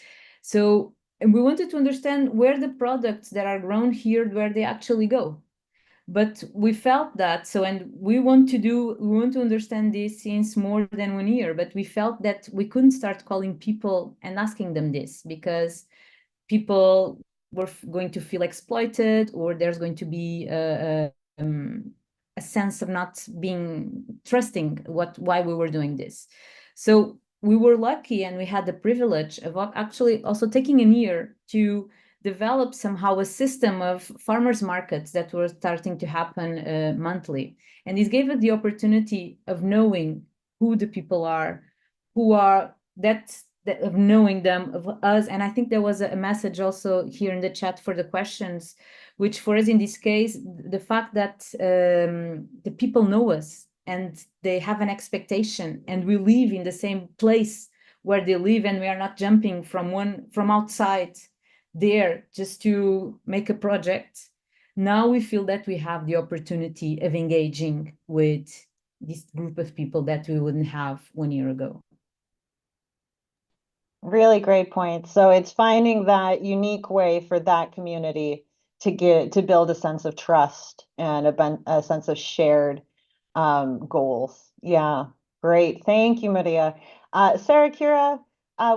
So, and we wanted to understand where the products that are grown here, where they actually go. But we felt that, so, and we want to understand this since more than 1 year, but we felt that we couldn't start calling people and asking them this, because people were going to feel exploited, or there's going to be a sense of not being trusting why we were doing this. So we were lucky, and we had the privilege of actually also taking a year to develop somehow a system of farmers markets that were starting to happen monthly. And this gave us the opportunity of knowing who the people are, of knowing them, of us. And I think there was a message also here in the chat for the questions, which for us in this case, the fact that the people know us and they have an expectation, and we live in the same place where they live, and we are not jumping from outside there just to make a project. Now we feel that we have the opportunity of engaging with this group of people that we wouldn't have 1 year ago. Really great point. So it's finding that unique way for that community to build a sense of trust and a sense of shared goals. Yeah, great. Thank you, Maria. Sara Cura,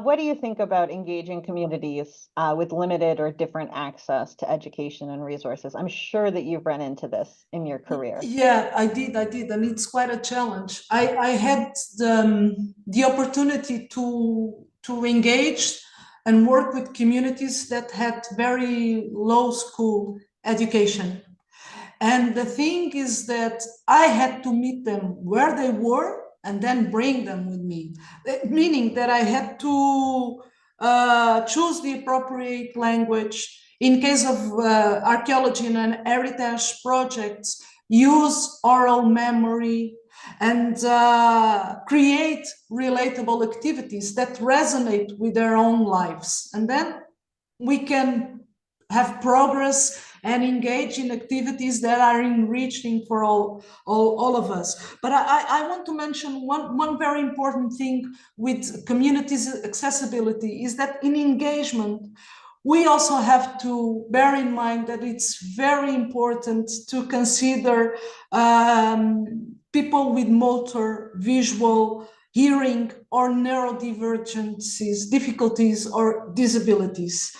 what do you think about engaging communities with limited or different access to education and resources? I'm sure that you've run into this in your career. Yeah, I did, and it's quite a challenge. I had the opportunity to engage and work with communities that had very low school education. And the thing is that I had to meet them where they were and then bring them with me, meaning that I had to choose the appropriate language. In case of archaeology and heritage projects, use oral memory and create relatable activities that resonate with their own lives. And then we can have progress and engage in activities that are enriching for all of us. But I want to mention one very important thing with communities accessibility is that in engagement, we also have to bear in mind that it's very important to consider people with motor, visual, hearing, or neurodivergencies, difficulties, or disabilities.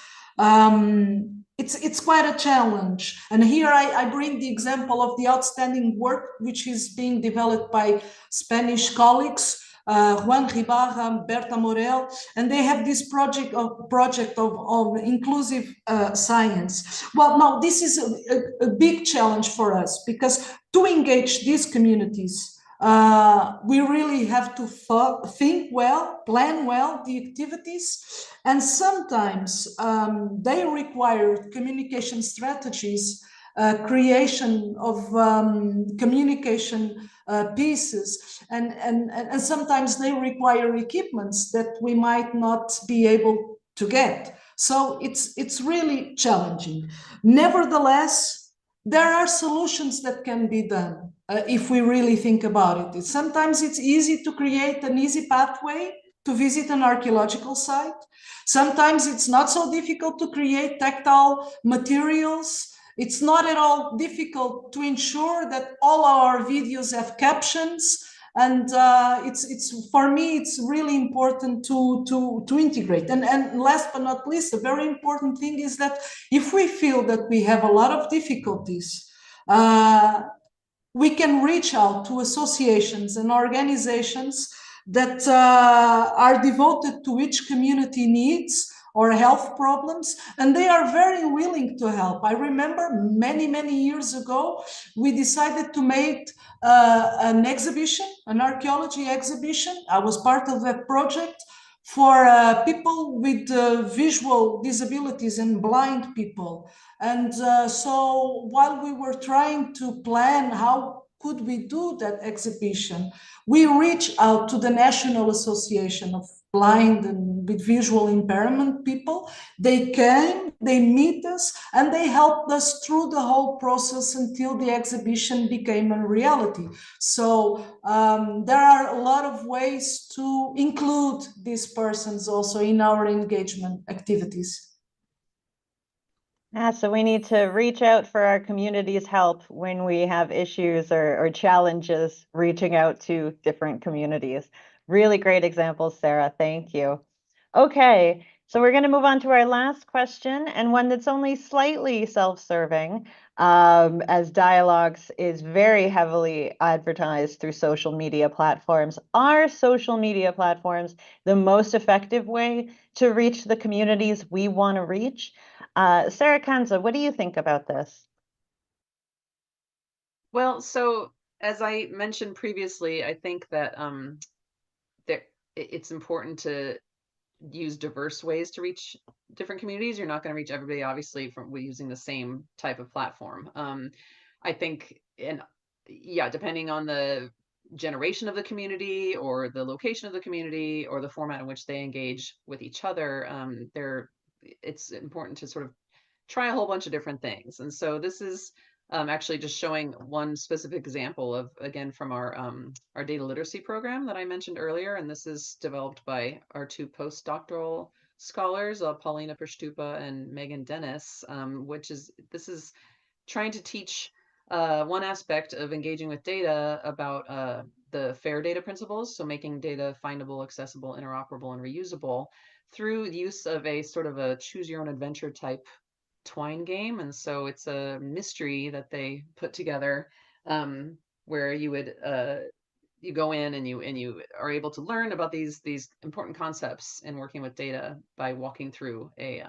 It's quite a challenge. And here I bring the example of the outstanding work which is being developed by Spanish colleagues, Juan Ribarra, Berta Morel, and they have this project of inclusive science. Well, now this is a big challenge for us because to engage these communities, we really have to think well, plan well the activities, and sometimes they require communication strategies, creation of communication pieces, and sometimes they require equipments that we might not be able to get. So it's really challenging. Nevertheless, there are solutions that can be done if we really think about it. Sometimes it's easy to create an easy pathway to visit an archaeological site. Sometimes it's not so difficult to create tactile materials. It's not at all difficult to ensure that all our videos have captions. And it's for me, it's really important to integrate. And last but not least, a very important thing is that if we feel that we have a lot of difficulties, we can reach out to associations and organizations that are devoted to each community needs or health problems, and they are very willing to help. I remember many years ago, we decided to make an exhibition, an archaeology exhibition. I was part of that project for people with visual disabilities and blind people. And so while we were trying to plan how could we do that exhibition, we reached out to the National Association of Blind and with Visual Impairment people. They came, they meet us, and they helped us through the whole process until the exhibition became a reality. So there are a lot of ways to include these persons also in our engagement activities. Yeah, so we need to reach out for our community's help when we have issues or challenges reaching out to different communities. Really great examples, Sara. Thank you. Okay, so we're going to move on to our last question, and one that's only slightly self-serving, as Dialogues is very heavily advertised through social media platforms. Are social media platforms the most effective way to reach the communities we want to reach? Sara Kansa, what do you think about this? Well, so as I mentioned previously, I think that it's important to use diverse ways to reach different communities. You're not going to reach everybody, obviously, from using the same type of platform. I think, and yeah, depending on the generation of the community or the location of the community or the format in which they engage with each other, it's important to sort of try a whole bunch of different things. And so this is actually just showing one specific example of, again, from our data literacy program that I mentioned earlier. And this is developed by our two postdoctoral scholars, Paulina Perstupa and Megan Dennis, this is trying to teach one aspect of engaging with data about the FAIR data principles, so making data findable, accessible, interoperable, and reusable through the use of a sort of a choose your own adventure type twine game. And so it's a mystery that they put together, where you would you go in and you are able to learn about these important concepts in working with data by walking through a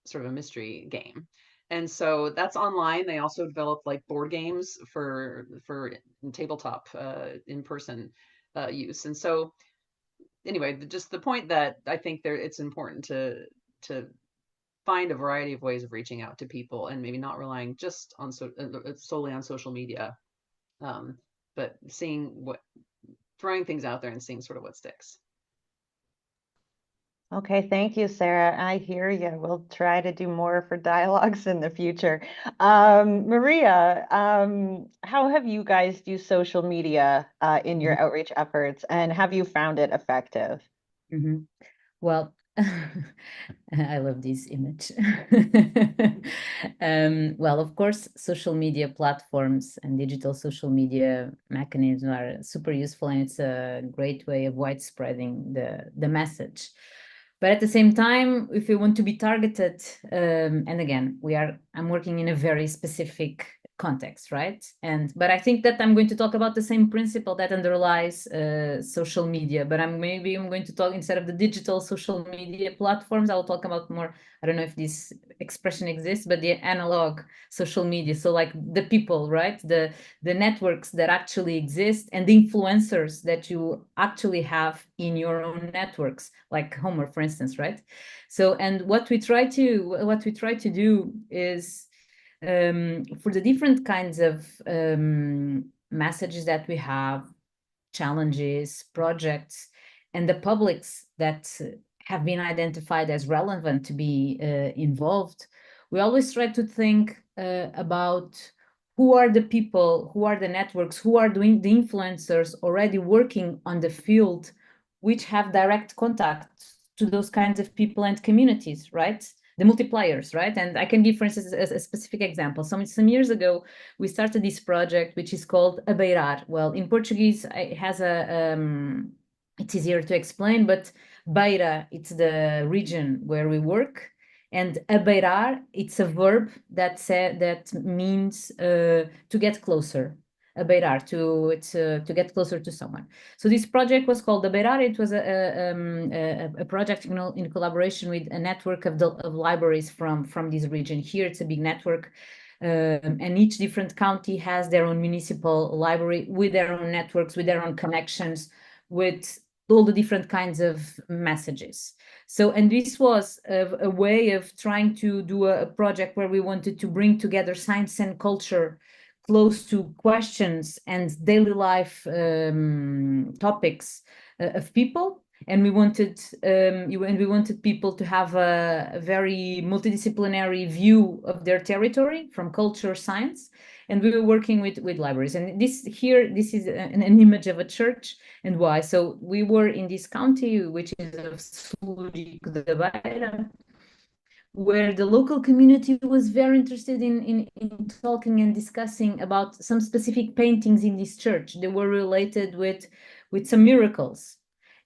sort of a mystery game. And so that's online. They also developed like board games for tabletop in-person use. And so anyway, just the point that I think it's important to find a variety of ways of reaching out to people and maybe not relying just on solely on social media, but throwing things out there and seeing sort of what sticks. Okay, thank you, Sarah. I hear you. We'll try to do more for dialogues in the future. Maria, how have you guys used social media in your outreach efforts, and have you found it effective? Mm-hmm. Well, I love this image. Well, of course, social media platforms and digital social media mechanisms are super useful, and it's a great way of widespreading the message. But at the same time, if we want to be targeted, and again, I'm working in a very specific context, right? But I think that I'm going to talk about the same principle that underlies social media, but I'm going to talk, instead of the digital social media platforms, I'll talk about more, I don't know if this expression exists, but the analog social media. So like the people, right? The networks that actually exist and the influencers that you actually have in your own networks, like Homer, for instance, right? So, and what we try to do is, for the different kinds of messages that we have, challenges, projects, and the publics that have been identified as relevant to be involved, we always try to think about who are the people, who are the networks, who are doing the influencers already working on the field, which have direct contact to those kinds of people and communities, right? The multipliers, right? And I can give, for instance, a specific example. Some years ago, we started this project, which is called Abeirar. Well, in Portuguese, it has it's easier to explain, but Beira, it's the region where we work. And abeirar, it's a verb that means to get closer. Abeirar, to get closer to someone. So this project was called Abeirar. It was a project, in collaboration with a network of libraries from this region. Here, it's a big network, and each different county has their own municipal library with their own networks, with their own connections, with all the different kinds of messages. So, and this was a way of trying to do a project where we wanted to bring together science and culture close to questions and daily life topics of people. And we wanted people to have a very multidisciplinary view of their territory from culture, science. And we were working with libraries. And this is an image of a church. And why? So we were in this county, which is of Sul, where the local community was very interested in talking and discussing about some specific paintings in this church. They were related with some miracles.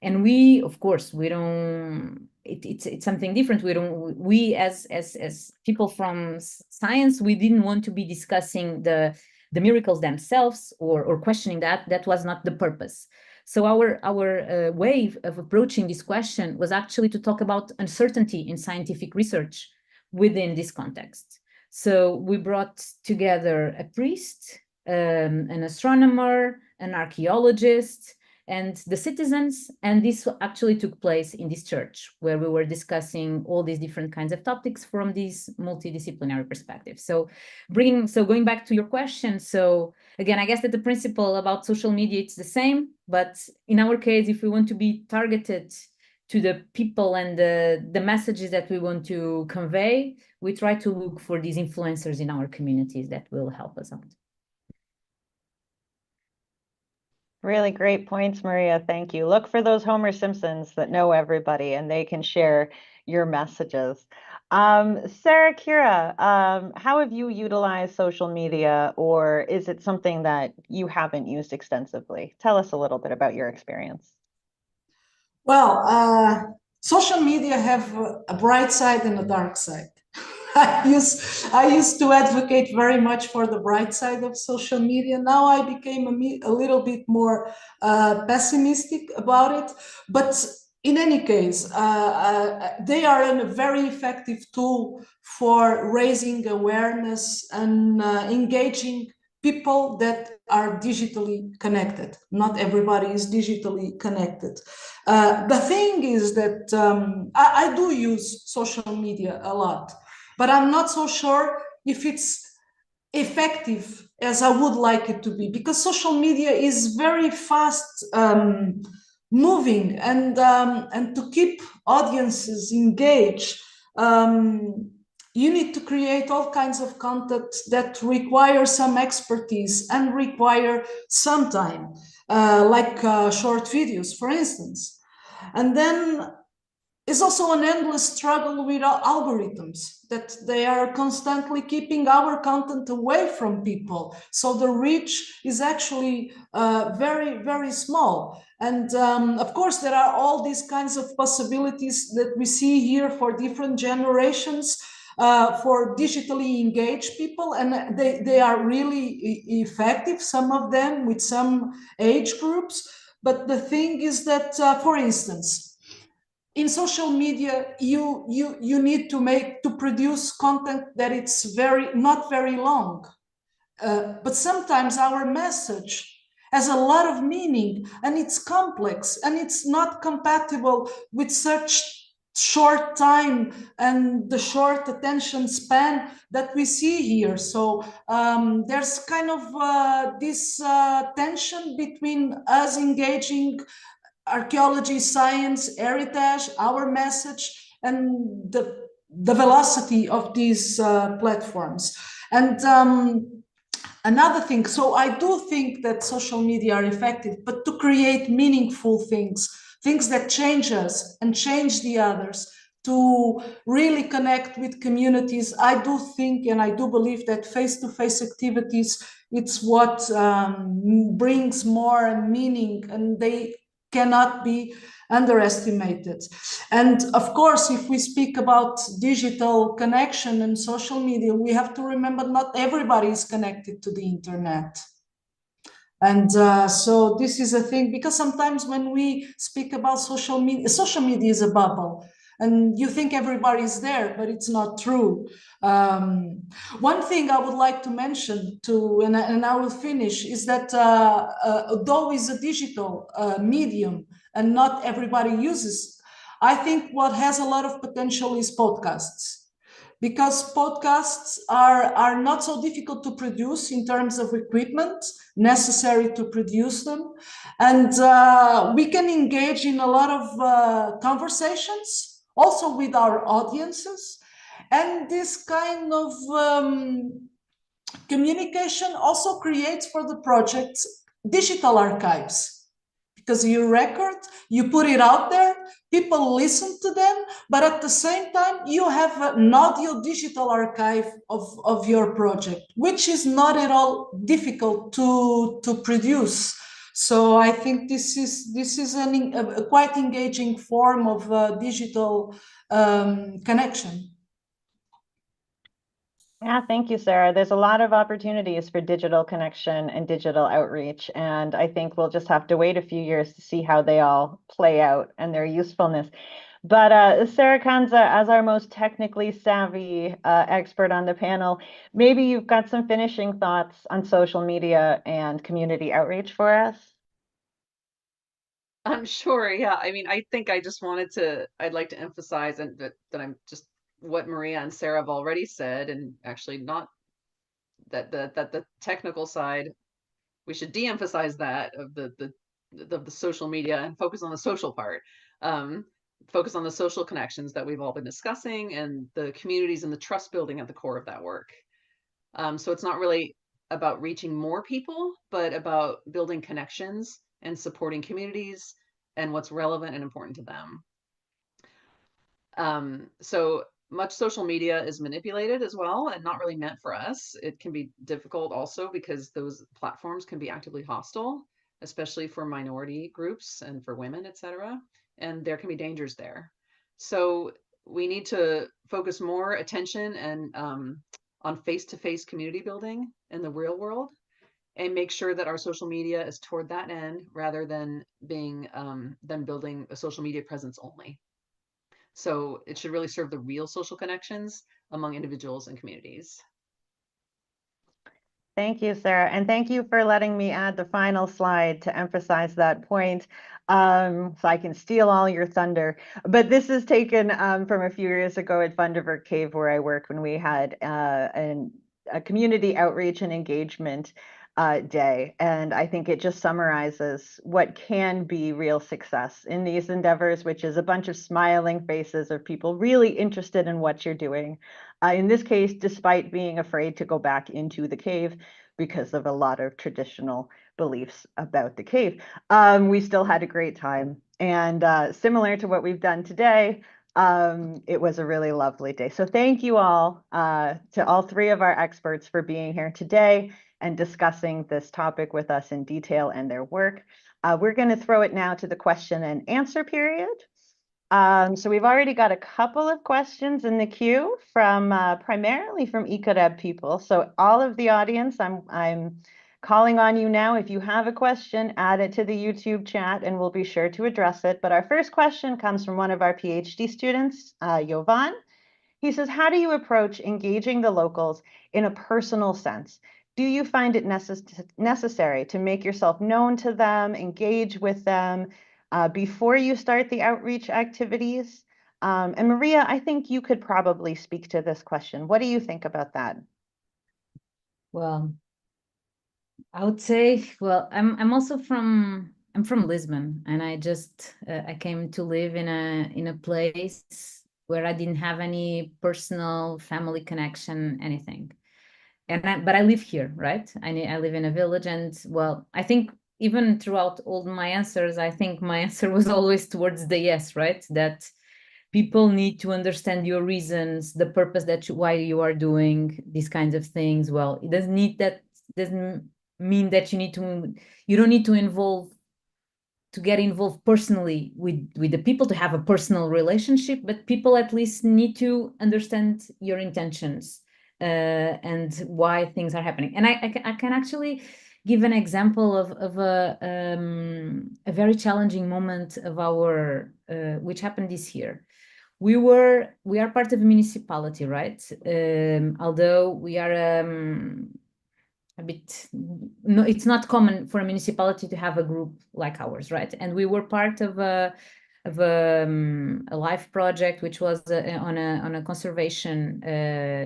And we, of course, we don't, it's something different. We as people from science, we didn't want to be discussing the miracles themselves or questioning that. That was not the purpose. So our way of approaching this question was actually to talk about uncertainty in scientific research within this context. So we brought together a priest, an astronomer, an archaeologist, and the citizens, and this actually took place in this church where we were discussing all these different kinds of topics from this multidisciplinary perspective. So going back to your question, so again, I guess that the principle about social media, it's the same, but in our case, if we want to be targeted to the people and the messages that we want to convey, we try to look for these influencers in our communities that will help us out. Really great points, Maria. Thank you. Look for those Homer Simpsons that know everybody and they can share your messages. Sara Cura, how have you utilized social media, or is it something that you haven't used extensively? Tell us a little bit about your experience. Well, social media have a bright side and a dark side. I used to advocate very much for the bright side of social media. Now I became a little bit more pessimistic about it. But in any case, they are a very effective tool for raising awareness and engaging people that are digitally connected. Not everybody is digitally connected. The thing is that I do use social media a lot, but I'm not so sure if it's effective as I would like it to be, because social media is very fast moving, and to keep audiences engaged, you need to create all kinds of content that require some expertise and require some time, like short videos, for instance. And then it's also an endless struggle with algorithms, that they are constantly keeping our content away from people. So the reach is actually very, very small. And of course, there are all these kinds of possibilities that we see here for different generations, for digitally engaged people, and they are really effective, some of them with some age groups. But the thing is that, for instance, in social media, you need to produce content that it's not very long, but sometimes our message has a lot of meaning, and it's complex, and it's not compatible with such short time and the short attention span that we see here. So there's kind of this tension between us engaging archaeology, science, heritage, our message, and the velocity of these platforms. And another thing, so I do think that social media are effective, but to create meaningful things, things that change us and change the others, to really connect with communities, I do think and I do believe that face-to-face activities, it's what brings more meaning, and they cannot be underestimated. And of course, if we speak about digital connection and social media, we have to remember not everybody is connected to the internet. And so this is a thing, because sometimes when we speak about social media is a bubble, and you think everybody's there, but it's not true. One thing I would like to mention too, and I will finish, is that though it's a digital medium and not everybody uses, I think what has a lot of potential is podcasts, because podcasts are not so difficult to produce in terms of equipment necessary to produce them. And we can engage in a lot of conversations also with our audiences. And this kind of communication also creates for the projects digital archives, because you record, you put it out there, people listen to them, but at the same time, you have an audio digital archive of your project, which is not at all difficult to produce. So I think this is a quite engaging form of digital connection. Yeah, thank you, Sara. There's a lot of opportunities for digital connection and digital outreach, and I think we'll just have to wait a few years to see how they all play out and their usefulness. But Sara Kansa, as our most technically savvy expert on the panel, maybe you've got some finishing thoughts on social media and community outreach for us? I'm sure, yeah. I mean, I think I just I'd like to emphasize and that I'm just what Maria and Sara have already said, and actually not that the technical side, we should de-emphasize that of the social media and focus on the social part. Focus on the social connections that we've all been discussing, and the communities and the trust building at the core of that work. So it's not really about reaching more people, but about building connections and supporting communities and what's relevant and important to them. So much social media is manipulated as well and not really meant for us. It can be difficult also because those platforms can be actively hostile, especially for minority groups and for women, etc. And there can be dangers there. So we need to focus more attention and on face-to-face community building in the real world, and make sure that our social media is toward that end rather than being than building a social media presence only. So it should really serve the real social connections among individuals and communities. Thank you, Sarah. And thank you for letting me add the final slide to emphasize that point, so I can steal all your thunder. But this is taken from a few years ago at Thunderbird Cave, where I worked, when we had a community outreach and engagement day. And I think it just summarizes what can be real success in these endeavors, which is a bunch of smiling faces of people really interested in what you're doing. In this case, despite being afraid to go back into the cave because of a lot of traditional beliefs about the cave, we still had a great time. And similar to what we've done today, it was a really lovely day. So thank you all to all three of our experts for being here today and discussing this topic with us in detail and their work. We're going to throw it now to the question and answer period. So we've already got a couple of questions in the queue from primarily from ICArEHB people. So all of the audience, I'm calling on you now. If you have a question, add it to the YouTube chat and we'll be sure to address it. But our first question comes from one of our PhD students, Jovan. He says, how do you approach engaging the locals in a personal sense? Do you find it necessary to make yourself known to them, engage with them before you start the outreach activities? And Maria, I think you could probably speak to this question. What do you think about that? Well, I would say, well, I'm also from Lisbon, and I just I came to live in a place where I didn't have any personal family connection, anything. But I live here, right? I live in a village, and well, I think even throughout all my answers, I think my answer was always towards the yes, right? That people need to understand your reasons, the purpose why you are doing these kinds of things. Well, it doesn't mean that you don't need to get involved personally with the people, to have a personal relationship, but people at least need to understand your intentions and why things are happening. And I can actually give an example of a very challenging moment of our which happened this year. We are part of a municipality, right? Although we are a bit, no, it's not common for a municipality to have a group like ours, right? And we were part of a life project, which was on a conservation,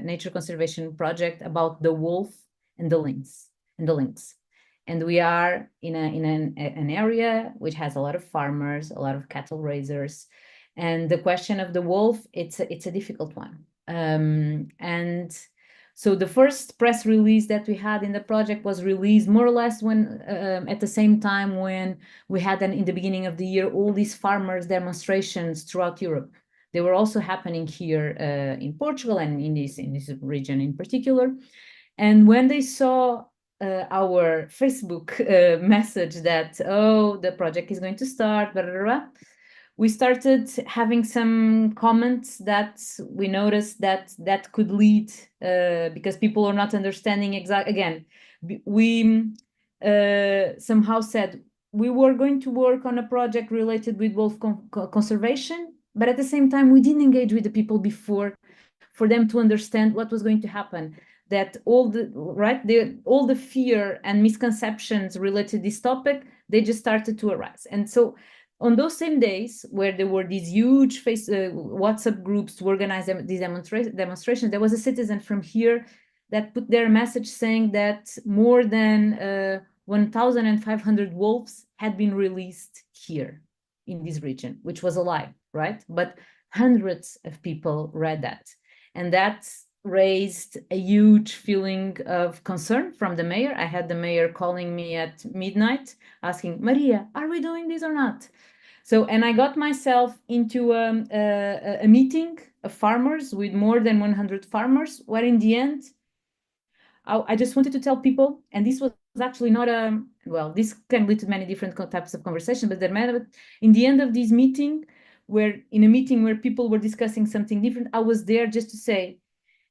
nature conservation project about the wolf and the lynx. And we are in an area which has a lot of farmers, a lot of cattle raisers, and the question of the wolf, it's a difficult one. And so the first press release that we had in the project was released more or less when at the same time when we had in the beginning of the year all these farmers demonstrations throughout Europe. They were also happening here in Portugal and in this region in particular. And when they saw our Facebook message that, oh, the project is going to start, blah, blah, blah, we started having some comments that we noticed that could lead, because people are not understanding exactly. Again, we somehow said we were going to work on a project related with wolf conservation, but at the same time, we didn't engage with the people before for them to understand what was going to happen. That all the fear and misconceptions related to this topic, they just started to arise. And so on those same days where there were these huge WhatsApp groups to organize these demonstrations, there was a citizen from here that put their message saying that more than 1,500 wolves had been released here in this region, which was a lie, right? But hundreds of people read that. And that raised a huge feeling of concern from the mayor. I had the mayor calling me at midnight asking, Maria, are we doing this or not? So, and I got myself into a meeting of farmers with more than 100 farmers, where in the end, I just wanted to tell people, and this was actually not a, well, this can lead to many different types of conversation, but in the end of this meeting, in a meeting where people were discussing something different, I was there just to say,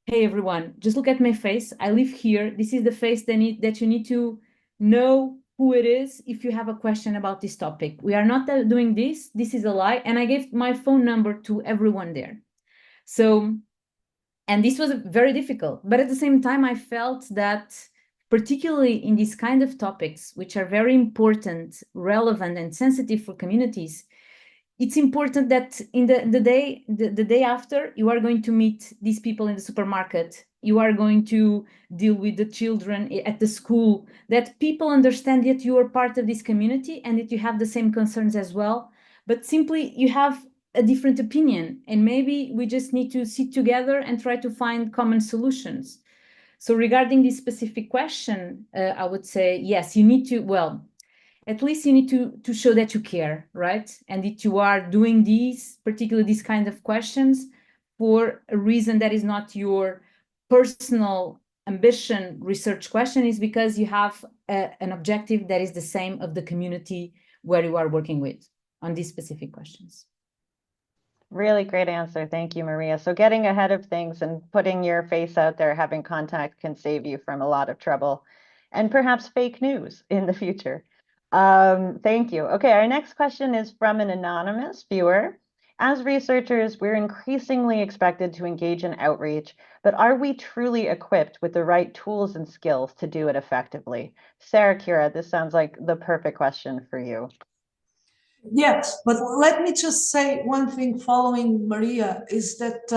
hey, everyone, just look at my face. I live here. This is the face that you need to know who it is if you have a question about this topic. We are not doing this. This is a lie. And I gave my phone number to everyone there. So, and this was very difficult. But at the same time, I felt that particularly in these kind of topics, which are very important, relevant, and sensitive for communities, it's important that in the day after, you are going to meet these people in the supermarket, you are going to deal with the children at the school, that people understand that you are part of this community and that you have the same concerns as well, but simply you have a different opinion, and maybe we just need to sit together and try to find common solutions. So regarding this specific question, I would say, yes, you need to, well, at least you need to show that you care, right? And that you are doing particularly these kind of questions for a reason that is not your personal ambition research question, is because you have an objective that is the same of the community where you are working with on these specific questions. Really great answer. Thank you, Maria. So getting ahead of things and putting your face out there, having contact can save you from a lot of trouble and perhaps fake news in the future. Thank you. Okay, our next question is from an anonymous viewer. As researchers, we're increasingly expected to engage in outreach, but are we truly equipped with the right tools and skills to do it effectively? Sara Cura, this sounds like the perfect question for you. Yes, but let me just say one thing following Maria is that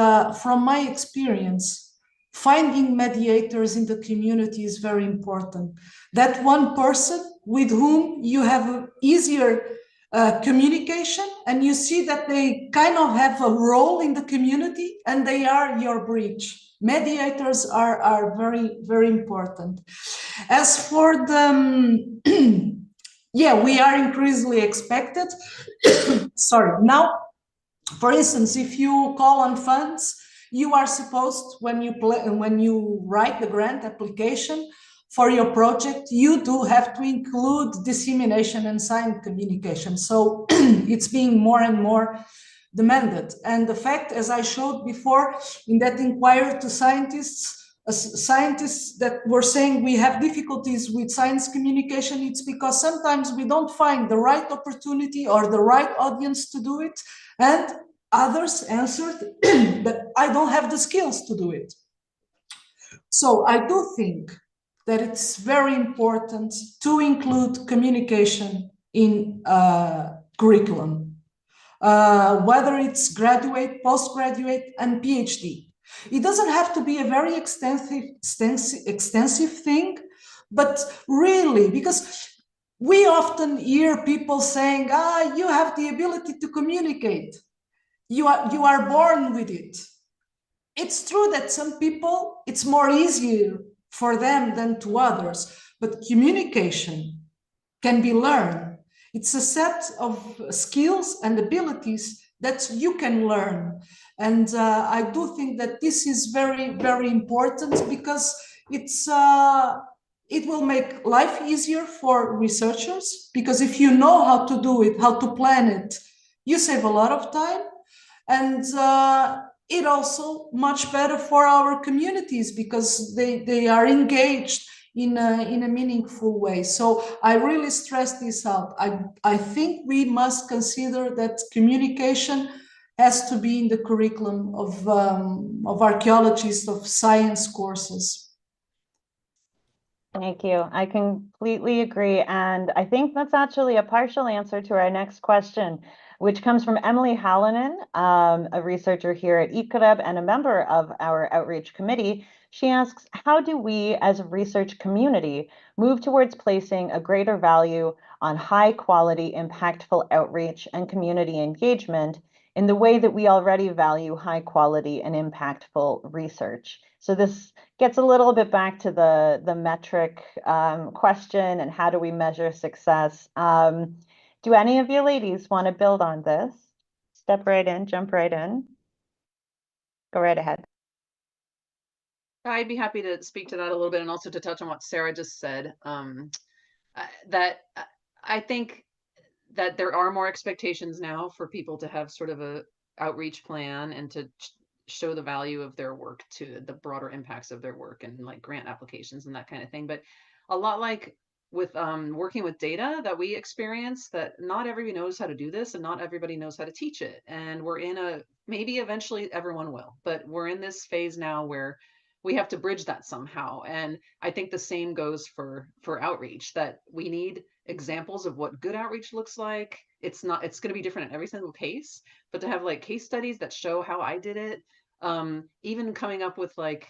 from my experience, finding mediators in the community is very important. That one person with whom you have easier communication, and you see that they kind of have a role in the community and they are your bridge. Mediators are very, very important. As for the yeah, we are increasingly expected. Sorry. Now, for instance, if you call on funds, you are supposed, when you write the grant application for your project, you do have to include dissemination and science communication. So it's being more and more demanded. And the fact, as I showed before, in that inquiry to scientists that were saying we have difficulties with science communication, it's because sometimes we don't find the right opportunity or the right audience to do it, and others answered that I don't have the skills to do it. So I do think that it's very important to include communication in curriculum, whether it's graduate, postgraduate, and PhD. It doesn't have to be a very extensive thing, but really, because we often hear people saying, you have the ability to communicate. You are born with it. It's true that some people, it's more easier for them than to others, but communication can be learned. It's a set of skills and abilities that you can learn. And I do think that this is very, very important, because it will make life easier for researchers, because if you know how to do it, how to plan it, you save a lot of time. And it also much better for our communities, because they are engaged in a meaningful way. So I really stress this out. I think we must consider that communication has to be in the curriculum of archaeologists, of science courses. Thank you. I completely agree. And I think that's actually a partial answer to our next question, which comes from Emily Hallinan, a researcher here at ICArEHB and a member of our outreach committee. She asks, how do we as a research community move towards placing a greater value on high quality, impactful outreach and community engagement in the way that we already value high quality and impactful research. So this gets a little bit back to the metric question and how do we measure success. Do any of you ladies want to build on this? Step right in, jump right in. Go right ahead. I'd be happy to speak to that a little bit and also to touch on what Sara just said. That I think that there are more expectations now for people to have sort of a outreach plan and to show the value of their work to the broader impacts of their work and like grant applications and that kind of thing. But a lot like with working with data that we experience, that not everybody knows how to do this and not everybody knows how to teach it. And we're in a, maybe eventually everyone will, but we're in this phase now where we have to bridge that somehow. And I think the same goes for outreach, that we need examples of what good outreach looks like. It's going to be different at every single case, but to have like case studies that show how I did it, even coming up with like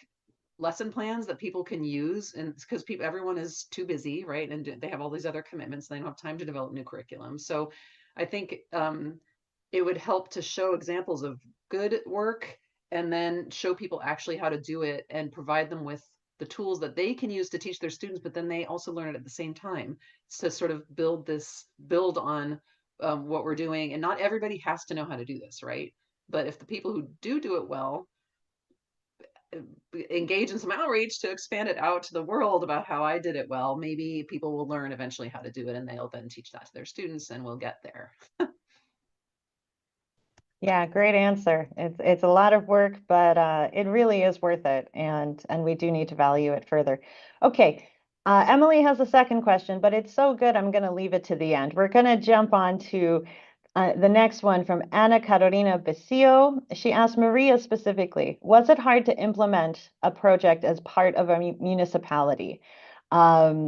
lesson plans that people can use, and because everyone is too busy, right? And they have all these other commitments, they don't have time to develop new curriculum. So I think it would help to show examples of good work and then show people actually how to do it and provide them with the tools that they can use to teach their students, but then they also learn it at the same time to sort of build on what we're doing. And not everybody has to know how to do this, right? But if the people who do it well engage in some outreach to expand it out to the world about how I did it well, maybe people will learn eventually how to do it and they'll then teach that to their students and we'll get there. Yeah, great answer. It's a lot of work, but it really is worth it, and we do need to value it further. Okay, Emily has a second question, but it's so good, I'm going to leave it to the end. We're going to jump on to the next one from Ana Carolina Becio. She asked Maria specifically, was it hard to implement a project as part of a municipality?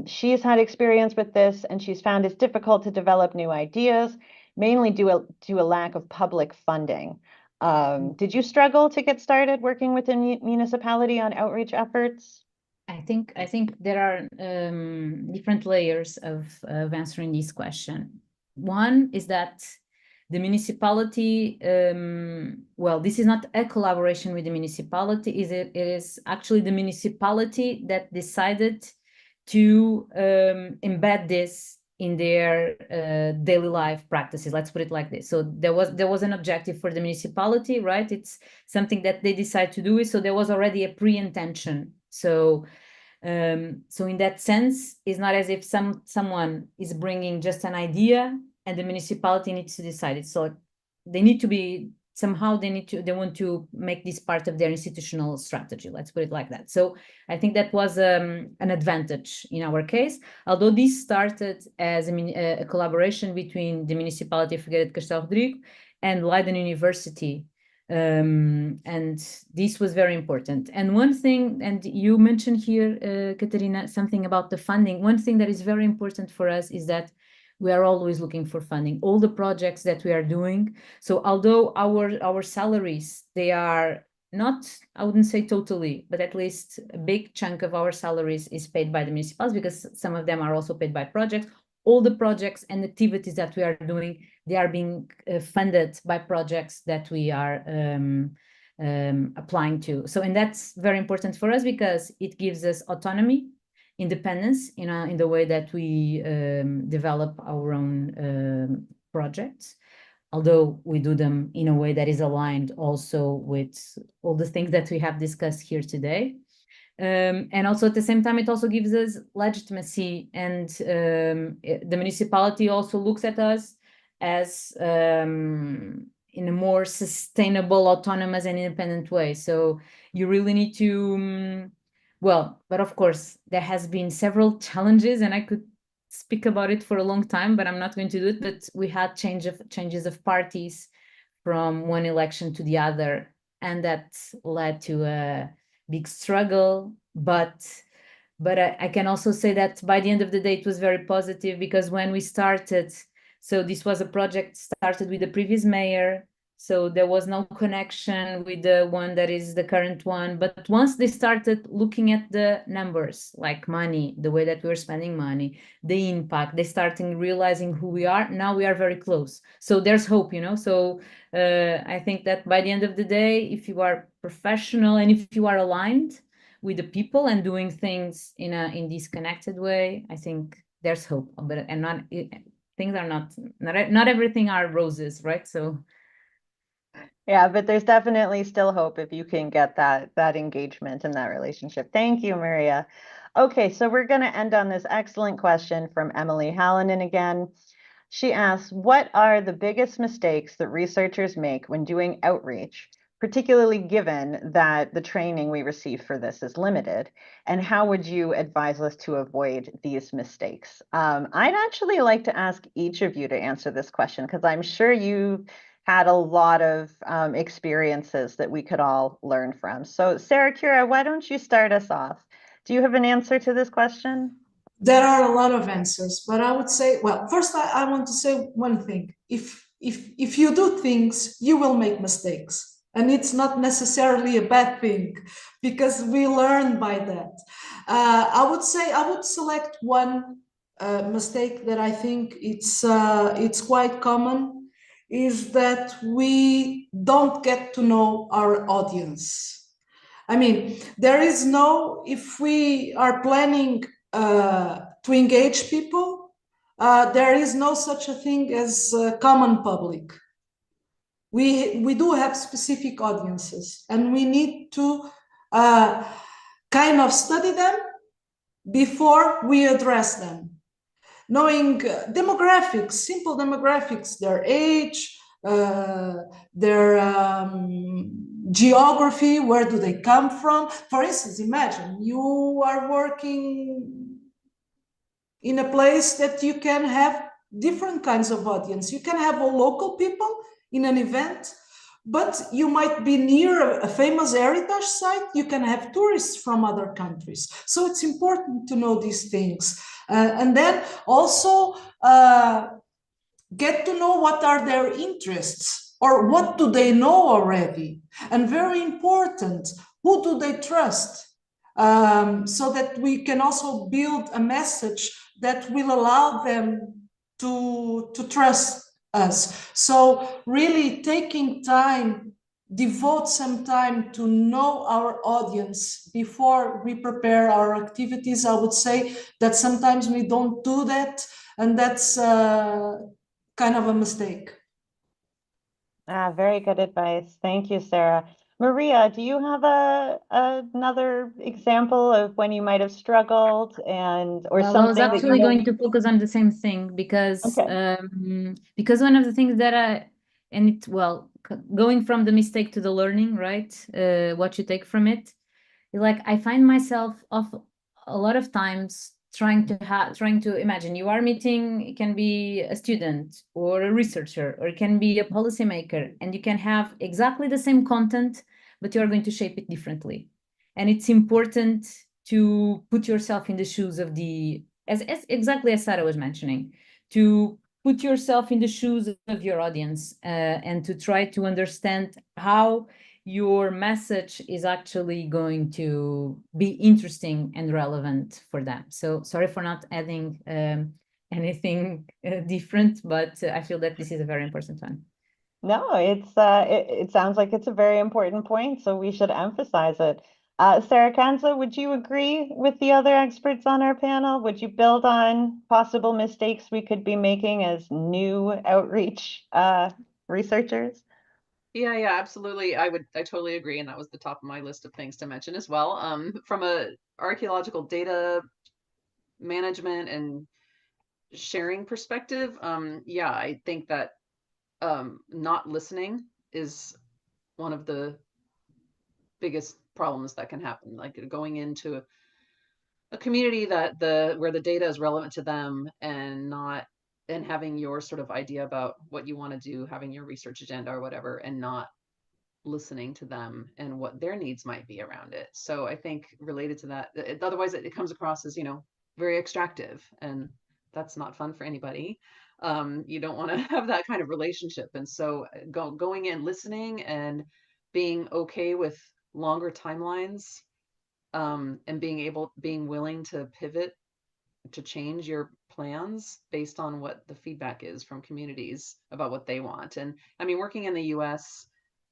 She's had experience with this, and she's found it's difficult to develop new ideas, mainly due to a lack of public funding. Did you struggle to get started working with a municipality on outreach efforts? I think there are different layers of answering this question. One is that the municipality, well, this is not a collaboration with the municipality. It is actually the municipality that decided to embed this in their daily life practices. Let's put it like this. So there was an objective for the municipality, right? It's something that they decide to do it. So there was already a pre-intention. So in that sense, it's not as if someone is bringing just an idea and the municipality needs to decide it. So they need to be somehow they want to make this part of their institutional strategy. Let's put it like that. So I think that was an advantage in our case, although this started as a collaboration between the municipality of Figueira de Castelo Rodrigo and Leiden University. And this was very important. And one thing, and you mentioned here, Katerina, something about the funding. One thing that is very important for us is that we are always looking for funding. All the projects that we are doing. So although our salaries, they are not, I wouldn't say totally, but at least a big chunk of our salaries is paid by the municipalities, because some of them are also paid by projects. All the projects and activities that we are doing, they are being funded by projects that we are applying to. So, and that's very important for us because it gives us autonomy, independence in the way that we develop our own projects, although we do them in a way that is aligned also with all the things that we have discussed here today. And also at the same time, it also gives us legitimacy, and the municipality also looks at us as in a more sustainable, autonomous and independent way. So you really need to well, but of course, there has been several challenges, and I could speak about it for a long time, but I'm not going to do it. But we had changes of parties from one election to the other, and that led to a big struggle. But I can also say that by the end of the day, it was very positive, because when we started, so this was a project started with the previous mayor, So there was no connection with the one that is the current one. But once they started looking at the numbers, like money, the way that we were spending money, the impact, they starting realizing who we are. Now we are very close. So there's hope, you know. So I think that by the end of the day, if you are professional and if you are aligned with the people and doing things in this connected way, I think there's hope. But and not things are not everything are roses, right? So. Yeah, but there's definitely still hope if you can get that engagement and that relationship. Thank you, Maria. Okay, so we're going to end on this excellent question from Emily Hallinan again. She asks, what are the biggest mistakes that researchers make when doing outreach, particularly given that the training we receive for this is limited? And how would you advise us to avoid these mistakes? I'd actually like to ask each of you to answer this question because I'm sure you had a lot of experiences that we could all learn from. So Sara Cura, why don't you start us off? Do you have an answer to this question? There are a lot of answers, but I would say, well, first I want to say one thing. If you do things, you will make mistakes. And it's not necessarily a bad thing because we learn by that. I would say I would select one mistake that I think it's quite common, is that we don't get to know our audience. I mean, there is no, if we are planning to engage people, there is no such a thing as common public. We do have specific audiences, and we need to kind of study them before we address them. Knowing demographics, simple demographics, their age, their geography, where do they come from? For instance, imagine you are working in a place that you can have different kinds of audience. You can have all local people in an event, but you might be near a famous heritage site. You can have tourists from other countries. So it's important to know these things. And then also get to know what are their interests or what do they know already. And very important, who do they trust? So that we can also build a message that will allow them to trust us. So really taking time, devote some time to know our audience before we prepare our activities. I would say that sometimes we don't do that, and that's kind of a mistake. Very good advice. Thank you, Sara. Maria, do you have another example of when you might have struggled or Well, I was something that actually you going to focus on the same thing because Okay. one of the things that going from the mistake to the learning, right? What you take from it, like I find myself of a lot of times trying to imagine you are meeting, it can be a student or a researcher, or it can be a policymaker, and you can have exactly the same content, but you are going to shape it differently. And it's important to put yourself in the shoes of as exactly as Sara was mentioning, to put yourself in the shoes of your audience and to try to understand how your message is actually going to be interesting and relevant for them. So sorry for not adding anything different, but I feel that this is a very important one. No, it sounds like it's a very important point, so we should emphasize it. Sara Kansa, would you agree with the other experts on our panel? Would you build on possible mistakes we could be making as new outreach researchers? Yeah, absolutely. I totally agree. And that was the top of my list of things to mention as well. From a archaeological data management and sharing perspective, yeah, I think that not listening is one of the biggest problems that can happen. Like going into a community that where the data is relevant to them and not and having your sort of idea about what you want to do, having your research agenda or whatever, and not listening to them and what their needs might be around it. So I think related to that, otherwise it comes across as, very extractive, and that's not fun for anybody. You don't want to have that kind of relationship. And so going in, listening, and being okay with longer timelines, and being willing to pivot, to change your plans based on what the feedback is from communities about what they want. And I mean, working in the US,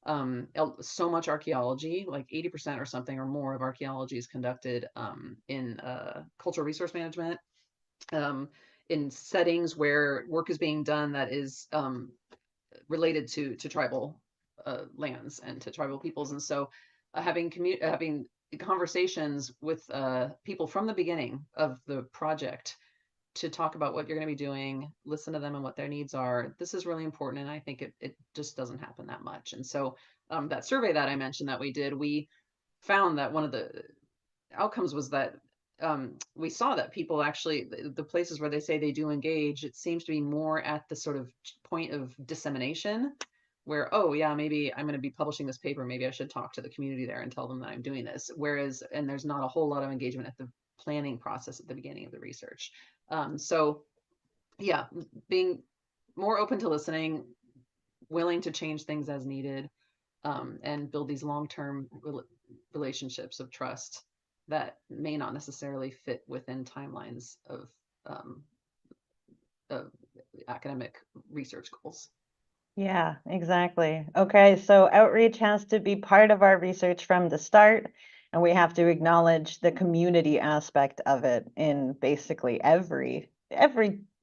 so much archaeology, like 80% or something or more of archaeology is conducted in cultural resource management, in settings where work is being done that is related to tribal lands and to tribal peoples. And so having conversations with people from the beginning of the project to talk about what you're going to be doing, listen to them and what their needs are. This is really important. And I think it just doesn't happen that much. And so that survey that I mentioned that we did, we found that one of the outcomes was that we saw that people actually, the places where they say they do engage, it seems to be more at the sort of point of dissemination where, oh yeah, maybe I'm going to be publishing this paper. Maybe I should talk to the community there and tell them that I'm doing this. Whereas, and there's not a whole lot of engagement at the planning process at the beginning of the research. So yeah, being more open to listening, willing to change things as needed, and build these long-term relationships of trust that may not necessarily fit within timelines of academic research goals. Yeah, exactly. Okay, so outreach has to be part of our research from the start, and we have to acknowledge the community aspect of it in basically every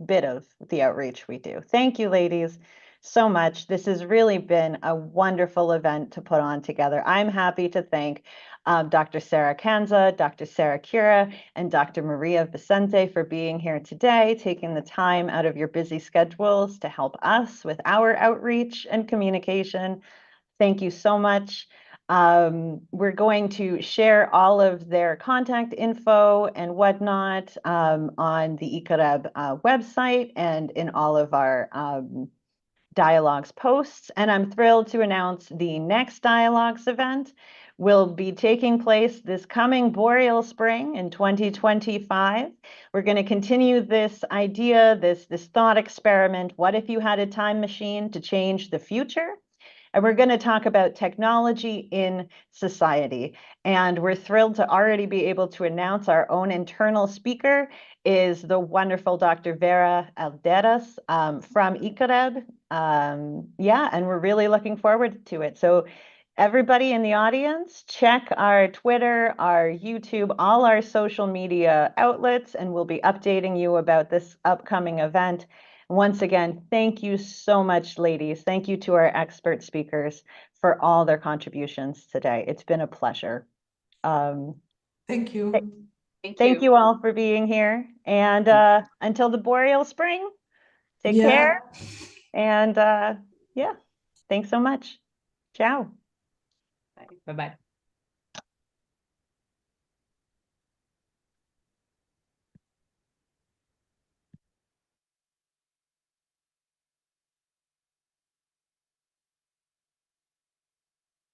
bit of the outreach we do. Thank you, ladies, so much. This has really been a wonderful event to put on together. I'm happy to thank Dr. Sara Kansa, Dr. Sara Cura, and Dr. Maria Vicente for being here today, taking the time out of your busy schedules to help us with our outreach and communication. Thank you so much. We're going to share all of their contact info and whatnot on the ICArEHB website and in all of our Dialogues posts. And I'm thrilled to announce the next Dialogues event will be taking place this coming boreal spring in 2025. We're going to continue this idea, this thought experiment. What if you had a time machine to change the future? And we're going to talk about technology in society. And we're thrilled to already be able to announce our own internal speaker is the wonderful Dr. Vera Alderas from ICArEHB. Yeah, and we're really looking forward to it. So everybody in the audience, check our Twitter, our YouTube, all our social media outlets, and we'll be updating you about this upcoming event. Once again, thank you so much, ladies. Thank you to our expert speakers for all their contributions today. It's been a pleasure. Thank you. Thank you all for being here. And until the boreal spring, take care. And yeah, thanks so much. Ciao. Bye-bye.